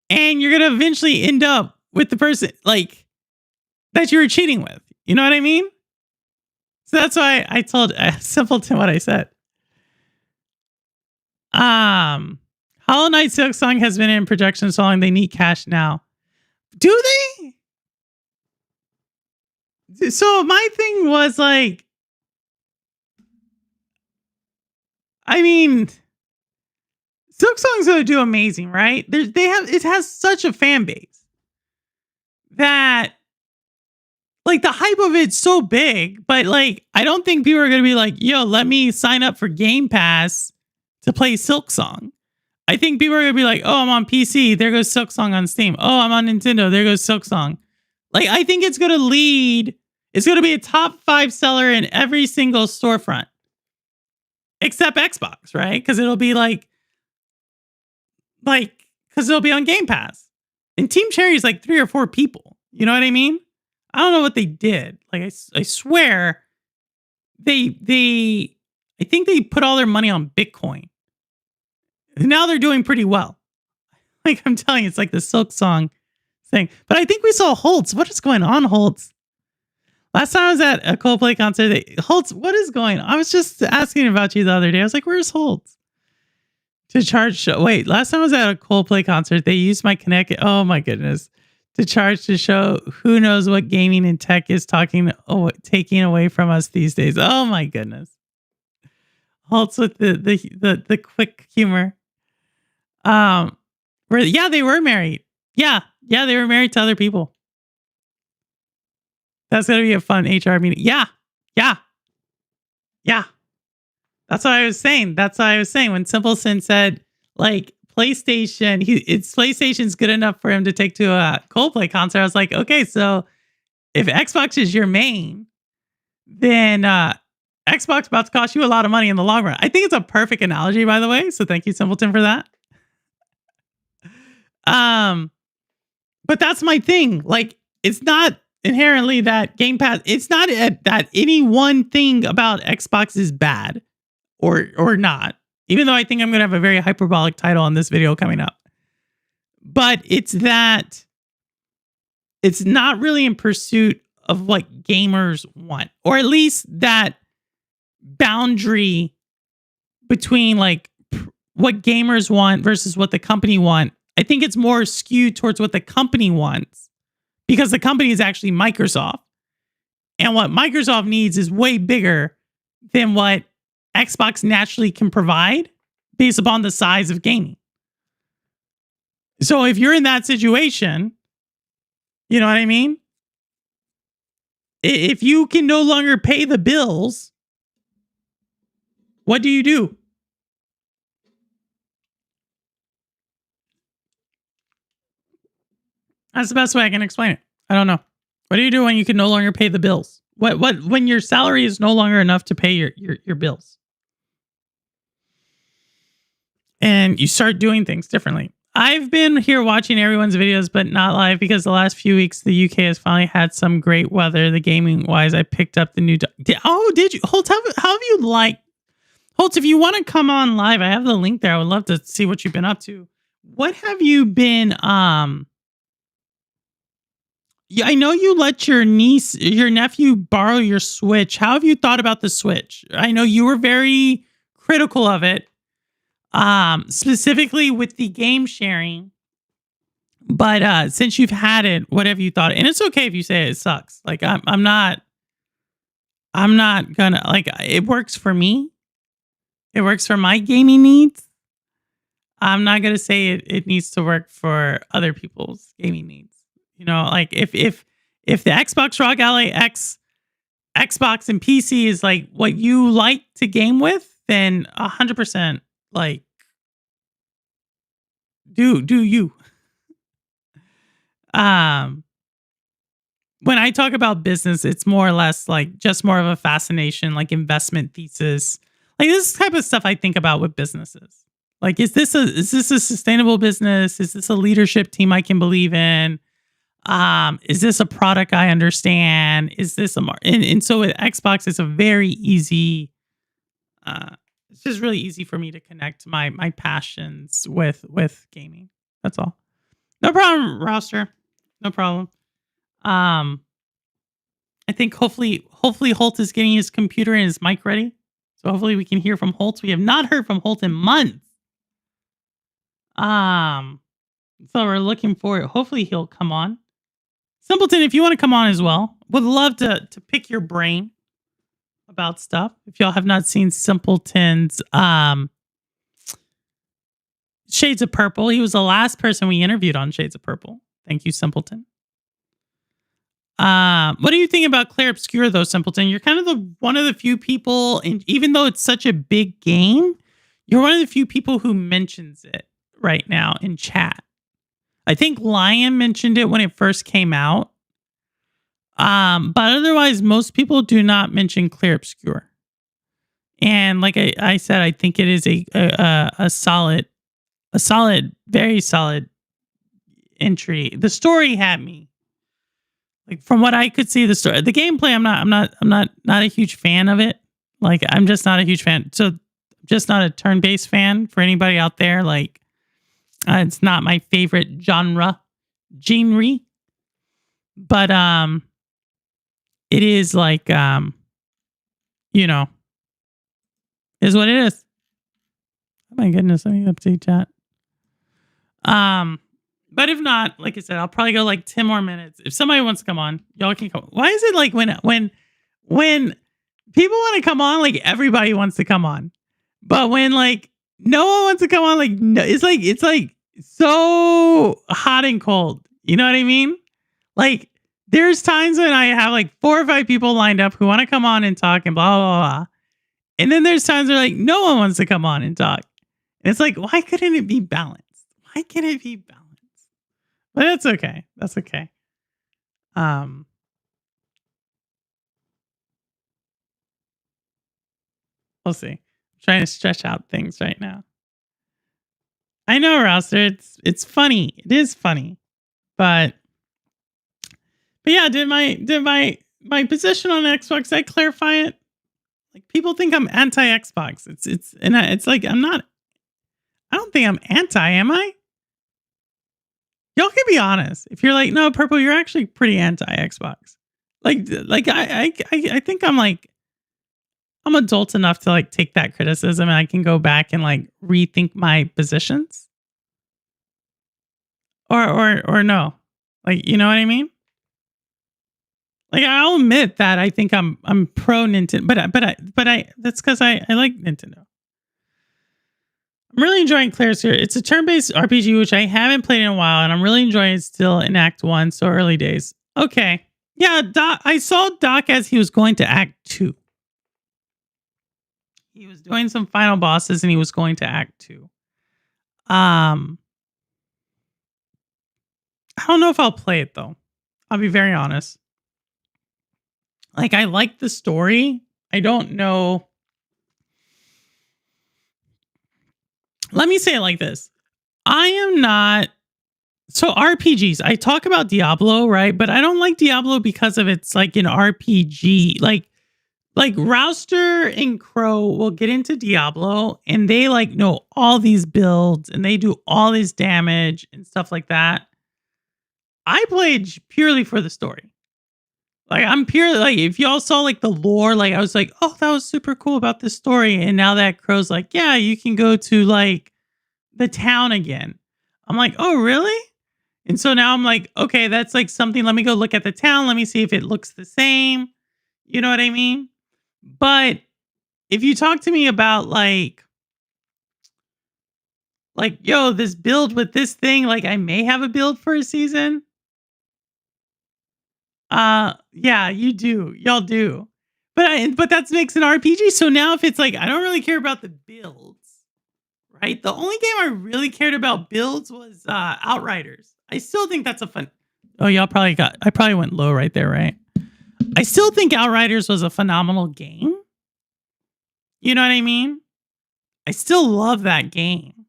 And you're going to eventually end up with the person like that you were cheating with. You know what I mean? So that's why I told Simpleton what I said. Hollow Knight Silksong has been in production so long they need cash now. Do they? So my thing was like, I mean, Silksong's gonna do amazing, right? It has such a fan base that like the hype of it's so big, but like I don't think people are gonna be like, yo, let me sign up for Game Pass to play Silksong. I think people are gonna be like, oh, I'm on PC, there goes Silksong on Steam. Oh, I'm on Nintendo, there goes Silksong. Like I think it's gonna lead. It's gonna be a top 5 seller in every single storefront. Except Xbox, right? Because it'll be because it'll be on Game Pass. And Team Cherry is like 3 or 4 people. You know what I mean? I don't know what they did. Like I swear, I think they put all their money on Bitcoin. And now they're doing pretty well. Like I'm telling you, it's like the Silksong thing. But I think we saw Holtz. What is going on, Holtz? Last time I was at a Coldplay concert, Holtz, what is going on? I was just asking about you the other day. I was like, where's Holtz? to charge. Wait, last time I was at a Coldplay concert, they used my Connect. Oh my goodness. To charge to show who knows what gaming and tech is taking away from us these days. Oh my goodness. Halts with the quick humor. Yeah, they were married. Yeah, they were married to other people. That's gonna be a fun HR meeting. Yeah. That's what I was saying. When Simpleton said, like, PlayStation, PlayStation's good enough for him to take to a Coldplay concert. I was like, okay, so if Xbox is your main, then Xbox about to cost you a lot of money in the long run. I think it's a perfect analogy, by the way. So thank you, Simpleton, for that. But that's my thing. Like, it's not inherently that Game Pass. It's not that any one thing about Xbox is bad or not. Even though I think I'm going to have a very hyperbolic title on this video coming up. But it's that it's not really in pursuit of what gamers want, or at least that boundary between like what gamers want versus what the company want. I think it's more skewed towards what the company wants, because the company is actually Microsoft. And what Microsoft needs is way bigger than what Xbox naturally can provide based upon the size of gaming. So if you're in that situation, you know what I mean? If you can no longer pay the bills, what do you do? That's the best way I can explain it. I don't know. What do you do when you can no longer pay the bills? What when your salary is no longer enough to pay your bills? And you start doing things differently. I've been here watching everyone's videos, but not live, because the last few weeks the UK has finally had some great weather. The gaming wise, I picked up the new. Did you, Holt? How have you liked? Holt, if you want to come on live, I have the link there. I would love to see what you've been up to. What have you been? Yeah, I know you let your nephew borrow your Switch. How have you thought about the Switch? I know you were very critical of it. Specifically with the game sharing, but since you've had it, what have you thought? And it's okay if you say it sucks. Like I'm not gonna, like, it works for me. It works for my gaming needs. I'm not gonna say it needs to work for other people's gaming needs. You know, like if the Xbox ROG Ally X, Xbox and PC is like what you like to game with, then 100%. Like, do you? When I talk about business, it's more or less like just more of a fascination, like investment thesis. Like this type of stuff I think about with businesses. Like, is this a sustainable business? Is this a leadership team I can believe in? Is this a product I understand? Is this and so with Xbox, it's a very easy. It's just really easy for me to connect my passions with gaming. That's all. No problem, Roster. No problem. I think hopefully Holt is getting his computer and his mic ready. So hopefully we can hear from Holt. We have not heard from Holt in months. So we're looking forward. Hopefully he'll come on. Simpleton, if you want to come on as well, would love to pick your brain about stuff. If y'all have not seen Simpleton's Shades of Purple, he was the last person we interviewed on Shades of Purple. Thank you, Simpleton. What do you think about Clair Obscur, though, Simpleton? You're kind of one of the few people, and even though it's such a big game, you're one of the few people who mentions it right now in chat. I think Lion mentioned it when it first came out. But otherwise, most people do not mention Clair Obscur. And like I said, I think it is a solid, very solid entry. The story had me. Like, from what I could see, the story, the gameplay, I'm not a huge fan of it. Like, I'm just not a huge fan. So, just not a turn-based fan for anybody out there. Like, it's not my favorite genre. But it is like, you know, is what it is. my goodness, let me update chat. But if not, like I said, I'll probably go like 10 more minutes. If somebody wants to come on, y'all can come. Why is it like when people want to come on, like everybody wants to come on, but when like no one wants to come on, like no, it's like so hot and cold. You know what I mean? Like there's times when I have like 4 or 5 people lined up who want to come on and talk and blah blah blah, and then there's times where like no one wants to come on and talk, and it's like why couldn't it be balanced? Why can't it be balanced? But that's okay. That's okay. We'll see. I'm trying to stretch out things right now. I know, Rouster. It's funny. It is funny, but yeah. Did my position on Xbox? I clarify it. Like people think I'm anti Xbox. It's like I'm not. I don't think I'm anti. Am I? Y'all can be honest. If you're like, no, Purple, you're actually pretty anti Xbox. Like I think I'm adult enough to like take that criticism and I can go back and like rethink my positions. Or no. Like, you know what I mean? Like I'll admit that I think I'm pro Nintendo, but I that's because I like Nintendo. I'm really enjoying Claire's here. It's a turn-based RPG, which I haven't played in a while, and I'm really enjoying it still in Act 1, so early days. Okay. Yeah, I saw Doc as he was going to Act 2. He was doing some final bosses, and he was going to Act 2. I don't know if I'll play it, though. I'll be very honest. Like, I like the story. I don't know. Let me say it like this. I am not. So RPGs, I talk about Diablo, right? But I don't like Diablo because of it's like an RPG. Like Rouster and Crow will get into Diablo and they like know all these builds and they do all this damage and stuff like that. I played purely for the story. Like I'm purely like if y'all saw like the lore, like I was like, oh, that was super cool about this story. And now that Crow's like, yeah, you can go to like the town again. I'm like, oh, really? And so now I'm like, okay, that's like something. Let me go look at the town. Let me see if it looks the same. You know what I mean? But if you talk to me about like, yo, this build with this thing, like I may have a build for a season. Yeah, you do. Y'all do. But that makes an RPG. So now if it's like, I don't really care about the builds, right? The only game I really cared about builds was Outriders. I still think that's a fun. Oh, I probably went low right there, right? I still think Outriders was a phenomenal game. You know what I mean? I still love that game.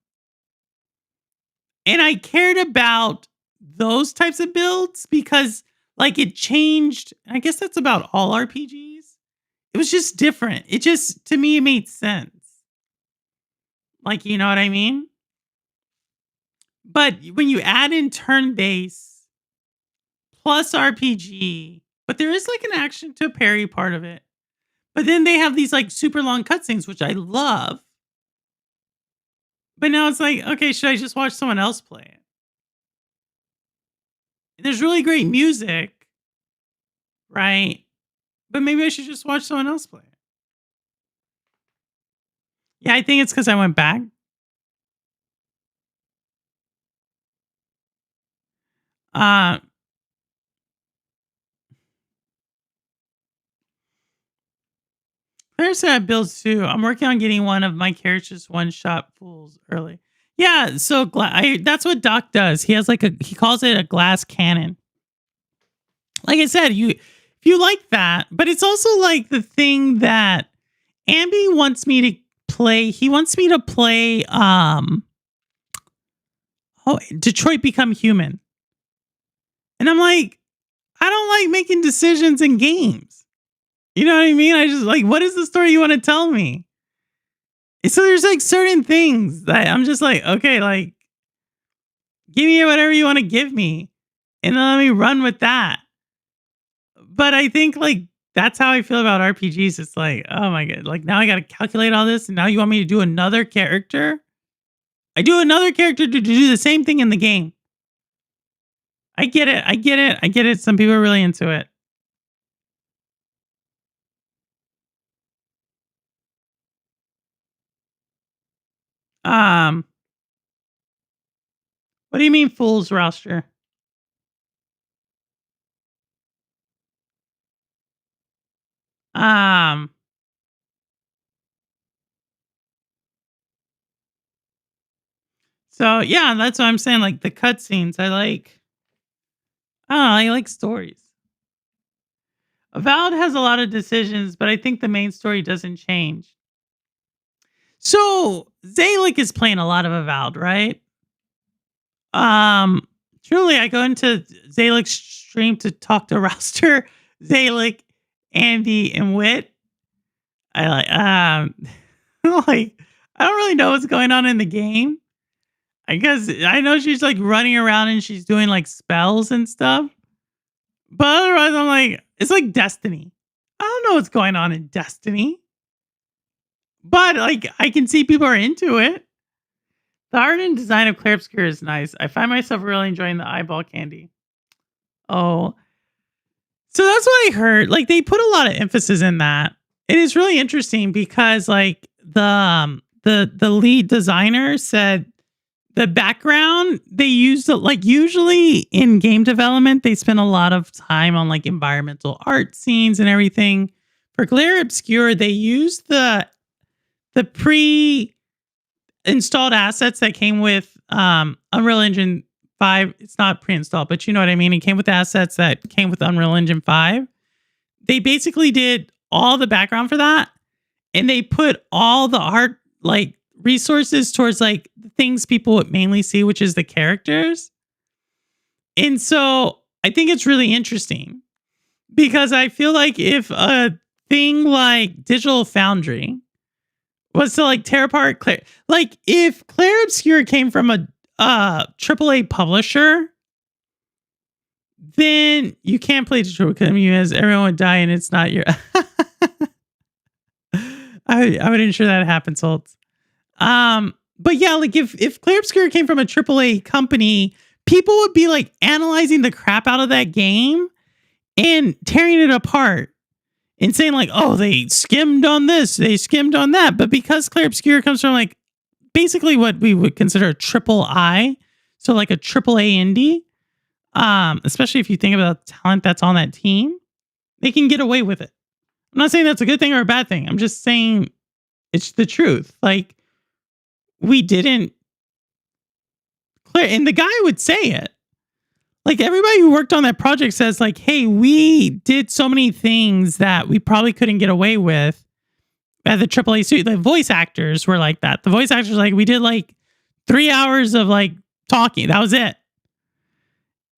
And I cared about those types of builds because like it changed. I guess that's about all RPGs. It was just different. It just, to me, it made sense. Like, you know what I mean? But when you add in turn-based plus RPG, but there is like an action to parry part of it. But then they have these like super long cutscenes, which I love. But now it's like, okay, should I just watch someone else play it? And there's really great music, right? But maybe I should just watch someone else play it. Yeah, I think it's because I went back. Claire said builds too. I'm working on getting one of my characters one-shot fools early. Yeah, so that's what Doc does. He has like he calls it a glass cannon. Like I said, if you like that, but it's also like the thing that Ambi wants me to play. He wants me to play Detroit Become Human. And I'm like, I don't like making decisions in games. You know what I mean? I just like, what is the story you want to tell me? And so there's like certain things that I'm just like, okay, like, give me whatever you want to give me. And then let me run with that. But I think like, that's how I feel about RPGs. It's like, oh my God, like now I got to calculate all this. And now you want me to do another character? I do another character to do the same thing in the game. I get it. I get it. I get it. Some people are really into it. Um, what do you mean fools roster? Um, so yeah, that's what I'm saying. Like the cutscenes, I like. I like stories. Avowed has a lot of decisions, but I think the main story doesn't change. So Zalik is playing a lot of Avowed, right? Um, Truly, I go into Zalik's stream to talk to Roster, Zalik, Andy, and Wit. I like like I don't really know what's going on in the game. I guess I know she's like running around and she's doing like spells and stuff. But otherwise, I'm like, it's like Destiny. I don't know what's going on in Destiny. But like I can see people are into it. The art and design of Clair Obscur is nice. I find myself really enjoying the eyeball candy. Oh. So that's what I heard. Like they put a lot of emphasis in that. It is really interesting because like the lead designer said the background they used like usually in game development they spend a lot of time on like environmental art scenes and everything. For Clair Obscur, they used the pre-installed assets that came with Unreal Engine 5. It's not pre-installed, but you know what I mean. It came with assets that came with Unreal Engine 5. They basically did all the background for that, and they put all the art like resources towards like the things people would mainly see, which is the characters. And so I think it's really interesting because I feel like if a thing like Digital Foundry was to like tear apart Clair, like if Clair Obscur came from a AAA publisher, then you can't play Detroit Become You as everyone would die and it's not your. I would ensure that happens, Holtz. But yeah, like if Clair Obscur came from a AAA company, people would be like analyzing the crap out of that game and tearing it apart and saying like, oh, they skimmed on this, they skimmed on that. But because Clair Obscur comes from like basically what we would consider a triple I, so like a AAA indie, especially if you think about the talent that's on that team, they can get away with it. I'm not saying that's a good thing or a bad thing. I'm just saying it's the truth. Like we didn't clear, and the guy would say it. Like everybody who worked on that project says like, hey, we did so many things that we probably couldn't get away with at the AAA suite. The voice actors were like that. The voice actors like we did like 3 hours of like talking. That was it.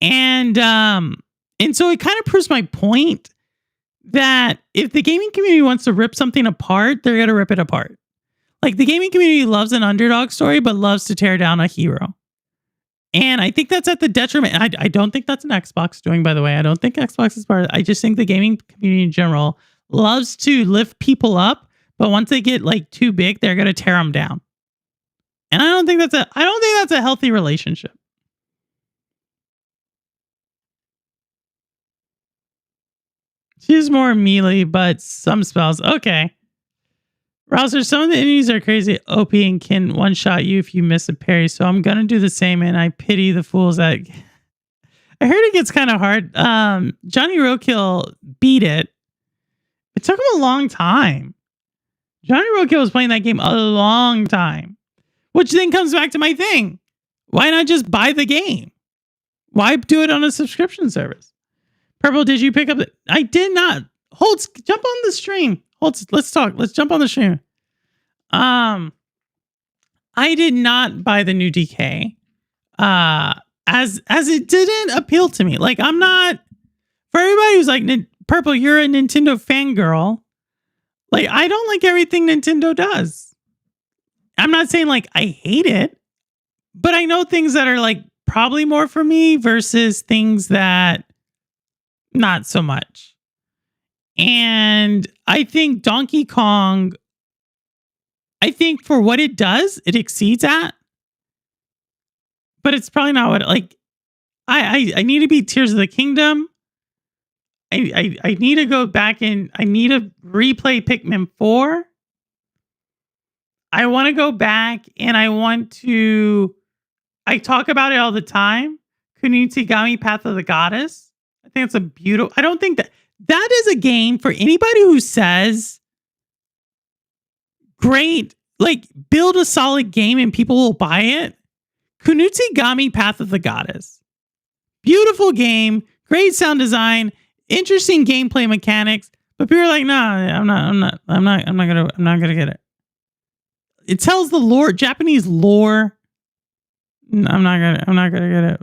And so it kind of proves my point that if the gaming community wants to rip something apart, they're going to rip it apart. Like the gaming community loves an underdog story, but loves to tear down a hero. And I think that's at the detriment. I don't think that's an Xbox doing, by the way. I don't think Xbox is part of it. I just think the gaming community in general loves to lift people up, but once they get like too big, they're going to tear them down. And I don't think that's a healthy relationship. She's more melee, but some spells. Okay. Rouser, some of the enemies are crazy OP and can one-shot you if you miss a parry, so I'm going to do the same, and I pity the fools that... I heard it gets kind of hard. Johnny Roadkill beat it. It took him a long time. Johnny Roadkill was playing that game a long time, which then comes back to my thing. Why not just buy the game? Why do it on a subscription service? Purple, did you pick up the... I did not. Holtz, jump on the stream. Holtz, let's talk. Let's jump on the stream. I did not buy the new DK. As it didn't appeal to me. Like I'm not... For everybody who's like, Purple, you're a Nintendo fangirl. Like I don't like everything Nintendo does. I'm not saying like I hate it, but I know things that are like probably more for me versus things that not so much. And I think Donkey Kong, I think for what it does, it exceeds at. but it's probably not what like I need to beat Tears of the Kingdom. I need to go back and I need to replay Pikmin 4. I want to go back and I talk about it all the time. Kunitsigami Path of the Goddess. I think it's a beautiful, I don't think that is a game for anybody who says, great, like build a solid game and people will buy it. Kunitsigami Path of the Goddess. Beautiful game, great sound design, interesting gameplay mechanics, but people are like, no, I'm not gonna get it. It tells the lore, Japanese lore. I'm not gonna get it.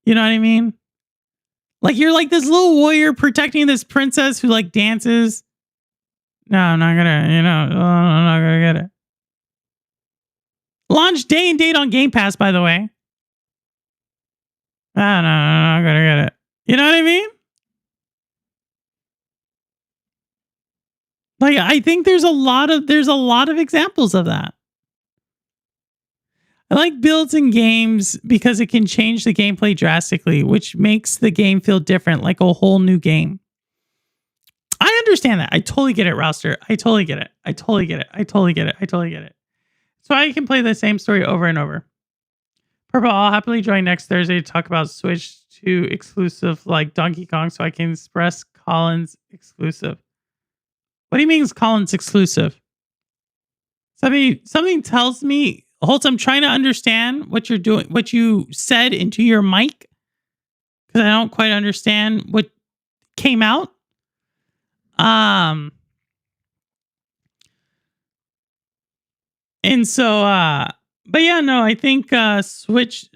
You know what I mean? Like you're like this little warrior protecting this princess who like dances. No, I'm not gonna get it. Launch day and date on Game Pass, by the way. No, I'm not gonna get it. You know what I mean? Like I think there's a lot of examples of that. I like builds in games because it can change the gameplay drastically, which makes the game feel different, like a whole new game. I understand that. I totally get it, Rouster. I totally get it. So I can play the same story over and over. Purple, I'll happily join next Thursday to talk about Switch 2 exclusive like Donkey Kong so I can express Colin's exclusive. What do you mean it's Colin's exclusive? Something tells me, Holtz, I'm trying to understand what you're doing, what you said into your mic, because I don't quite understand what came out. And so, but yeah, no, I think Switch,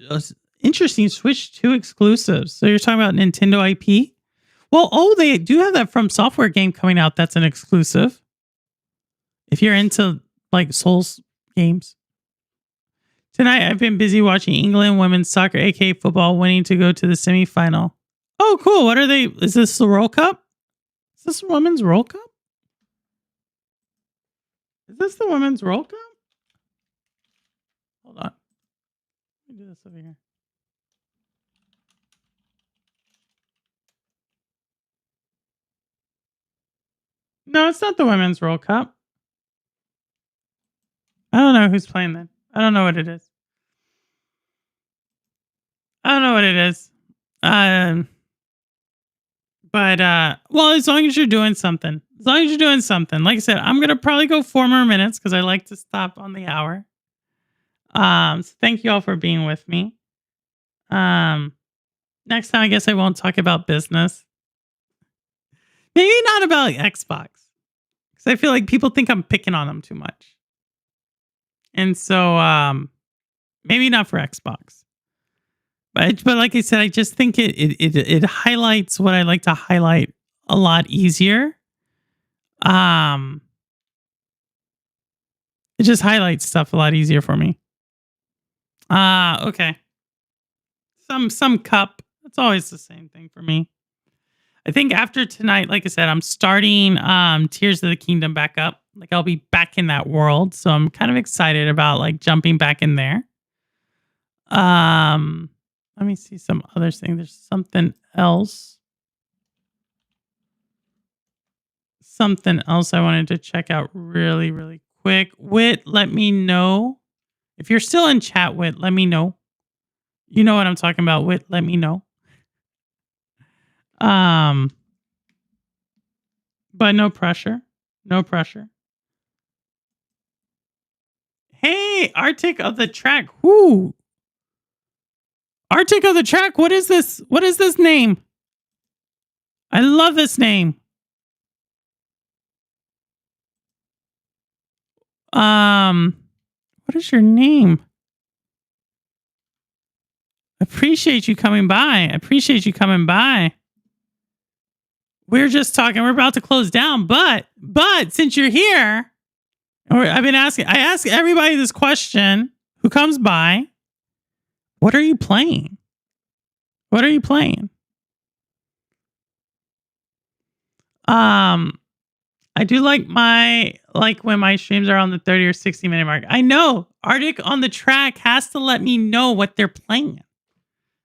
interesting, Switch 2 exclusives. So you're talking about Nintendo IP? Well, they do have that From Software game coming out that's an exclusive. If you're into like Souls games. Tonight, I've been busy watching England women's soccer, aka football, winning to go to the semifinal. Oh, cool. What are they? Is this the World Cup? Is this the Women's World Cup? Is this the Women's World Cup? Hold on. Let me do this over here. No, it's not the Women's World Cup. I don't know who's playing then. I don't know what it is. But well, as long as you're doing something. Like I said, I'm gonna probably go 4 more minutes because I like to stop on the hour. So thank you all for being with me. Next time I guess I won't talk about business. Maybe not about Xbox. Because I feel like people think I'm picking on them too much. And so maybe not for Xbox. But like I said, I just think it highlights what I like to highlight a lot easier. It just highlights stuff a lot easier for me. Okay. Some cup. It's always the same thing for me. I think after tonight, like I said, I'm starting Tears of the Kingdom back up. Like I'll be back in that world. So I'm kind of excited about like jumping back in there. Let me see some other thing. There's something else. I wanted to check out really, really quick. Wit, let me know. If you're still in chat, Wit, let me know. You know what I'm talking about, Wit, let me know. But no pressure. Hey, Arctic of the Track. Whoo. Arctic of the Track. What is this? What is this name? I love this name. What is your name? Appreciate you coming by. We're just talking. We're about to close down, but since you're here, I ask everybody this question who comes by. What are you playing? I I do like when my streams are on the 30 or 60-minute mark. I know Arctic on the track has to let me know what they're playing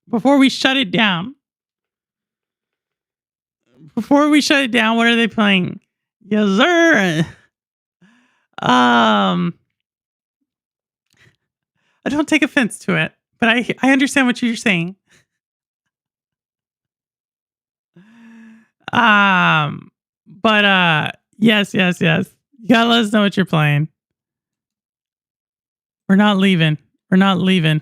before we shut it down. Before we shut it down, what are they playing? Yes, sir. I don't take offense to it, but I understand what you're saying. But yes. You gotta let us know what you're playing. We're not leaving. We're not leaving.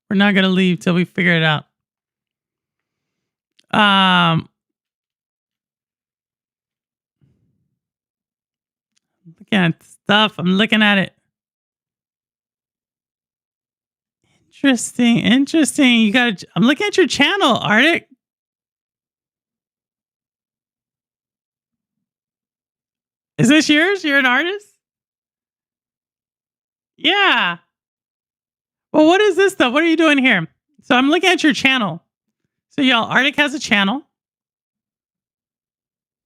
We're not gonna leave till we figure it out. Looking at stuff. I'm looking at it. Interesting. I'm looking at your channel, Arctic. Is this yours? You're an artist? Yeah. Well, what is this stuff? What are you doing here? So I'm looking at your channel. So y'all, Arctic has a channel.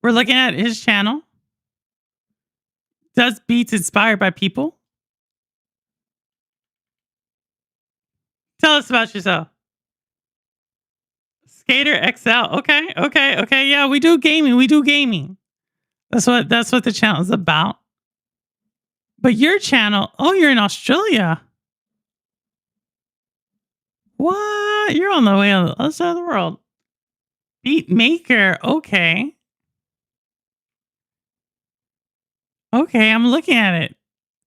We're looking at his channel. Does beats inspired by people? Tell us about yourself. Skater XL. Okay. Yeah, we do gaming. That's what the channel is about. But your channel, you're in Australia. What? You're on the way on the other side of the world. Beat maker. Okay, I'm looking at it.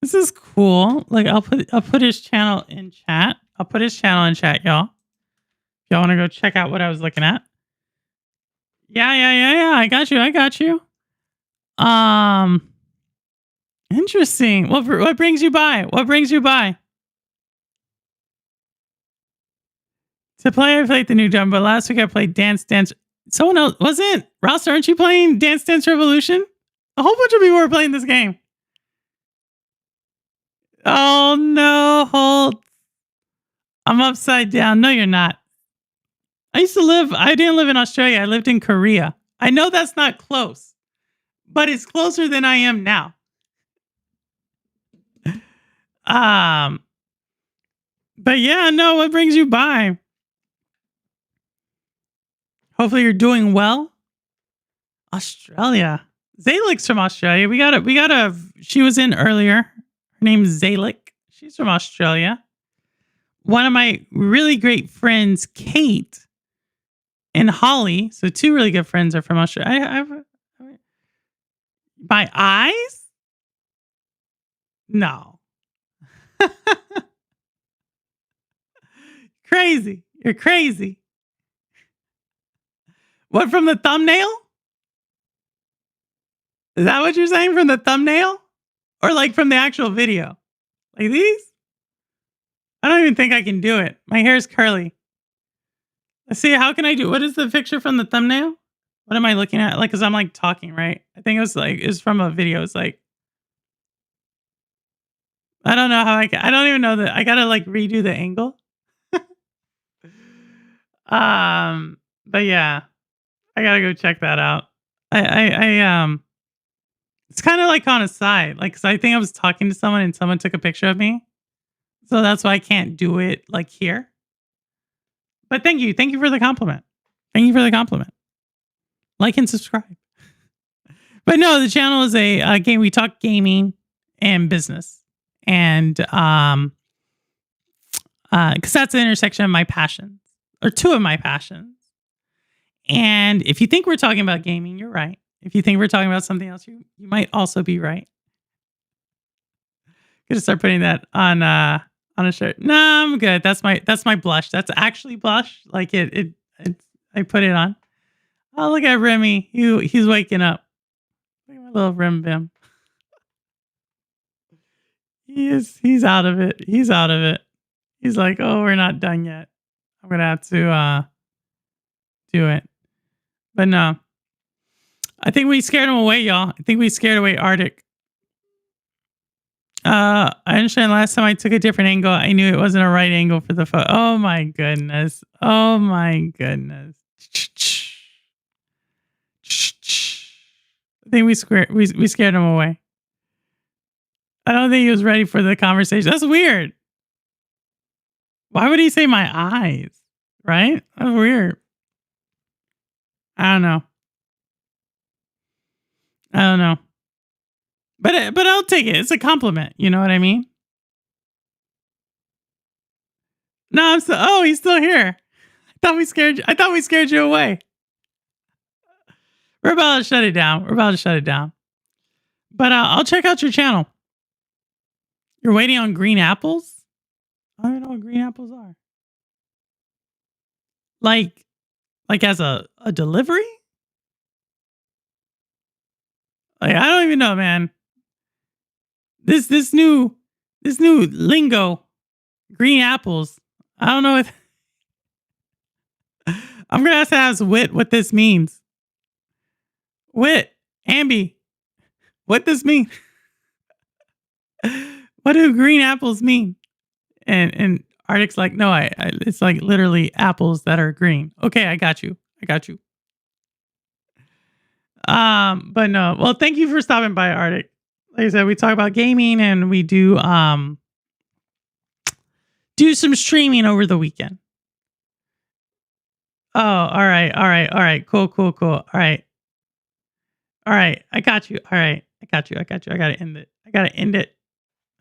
This is cool. Like I'll put his channel in chat. I'll put his channel in chat, y'all. If y'all want to go check out what I was looking at. Yeah. I got you. Interesting. What brings you by? To play, I played the new drum, but last week I played Dance. Someone else wasn't. Ross, aren't you playing Dance Dance Revolution? A whole bunch of people were playing this game. Oh no, Holt. I'm upside down. No, you're not. I didn't live in Australia. I lived in Korea. I know that's not close, but it's closer than I am now. But yeah, no, what brings you by? Hopefully you're doing well. Australia. Zaylik's from Australia. We got she was in earlier. Her name's Zaylik. She's from Australia. One of my really great friends, Kate and Holly. So two really good friends are from Australia. My eyes? No. Crazy. You're crazy. What, from the thumbnail? Is that what you're saying, from the thumbnail? Or like from the actual video? Like these? I don't even think I can do it. My hair is curly. Let's see, how can I do? What is the picture from the thumbnail? What am I looking at? Like, because I'm like talking, right? I think it's from a video. It's like, I don't know how I don't even know that. I gotta like redo the angle. But yeah, I gotta go check that out. It's kind of like on a side, like, cause I think I was talking to someone and someone took a picture of me. So that's why I can't do it like here. But thank you for the compliment. Like and subscribe. But no, the channel is a game. We talk gaming and business, and because that's the intersection of my passions, or two of my passions. And if you think we're talking about gaming, you're right. If you think we're talking about something else, you might also be right. Gonna start putting that on a shirt. No, I'm good. That's my blush. That's actually blush. Like it I put it on. Oh, look at Remy. He's waking up. Look at my little Rem Bim. He's out of it. He's like, oh, we're not done yet. I'm gonna have to do it. But no. I think we scared him away, y'all. I think we scared away Arctic. I understand last time I took a different angle. I knew it wasn't a right angle for the photo. Oh my goodness. think we scared him away. I don't think he was ready for the conversation. That's weird. Why would he say my eyes? Right? That's weird. I don't know. But I'll take it. It's a compliment. You know what I mean? No, I'm still. Oh, he's still here. I thought we scared you away. We're about to shut it down. But I'll check out your channel. You're waiting on green apples? I don't know what green apples are. Like as a delivery? Like, I don't even know, man. This new lingo, green apples. I don't know what. I'm gonna have to ask Wit what this means. Wit, Ambi, what this mean? What do green apples mean? And Arctic's like, no, it's like literally apples that are green. Okay, I got you. But no. Well, thank you for stopping by, Arctic. Like I said, we talk about gaming and we do some streaming over the weekend. Oh, all right. Cool. All right. I got you. All right. I got you. I gotta end it.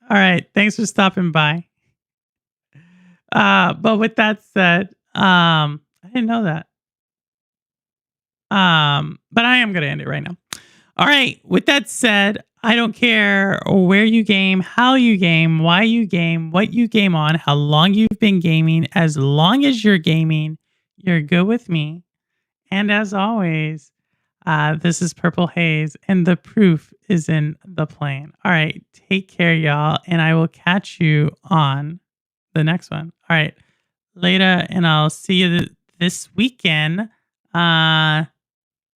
All right. Thanks for stopping by. But with that said, I didn't know that. But I am gonna end it right now. All right. With that said, I don't care where you game, how you game, why you game, what you game on, how long you've been gaming. As long as you're gaming, you're good with me. And as always, this is Purple Haze, and the proof is in the plane. All right. Take care, y'all. And I will catch you on the next one. All right. Later. And I'll see you this weekend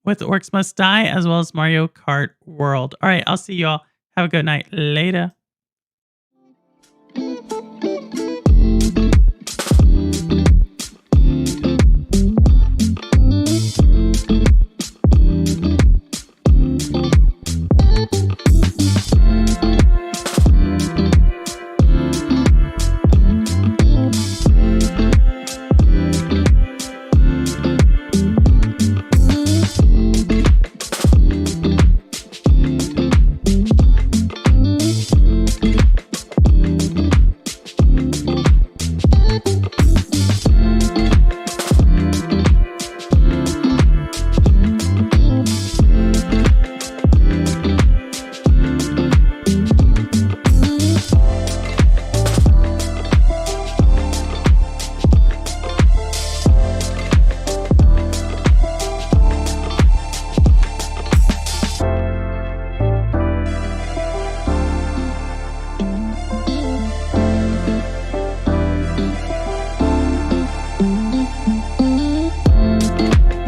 with Orcs Must Die, as well as Mario Kart World. All right. I'll see y'all. Have a good night. Later.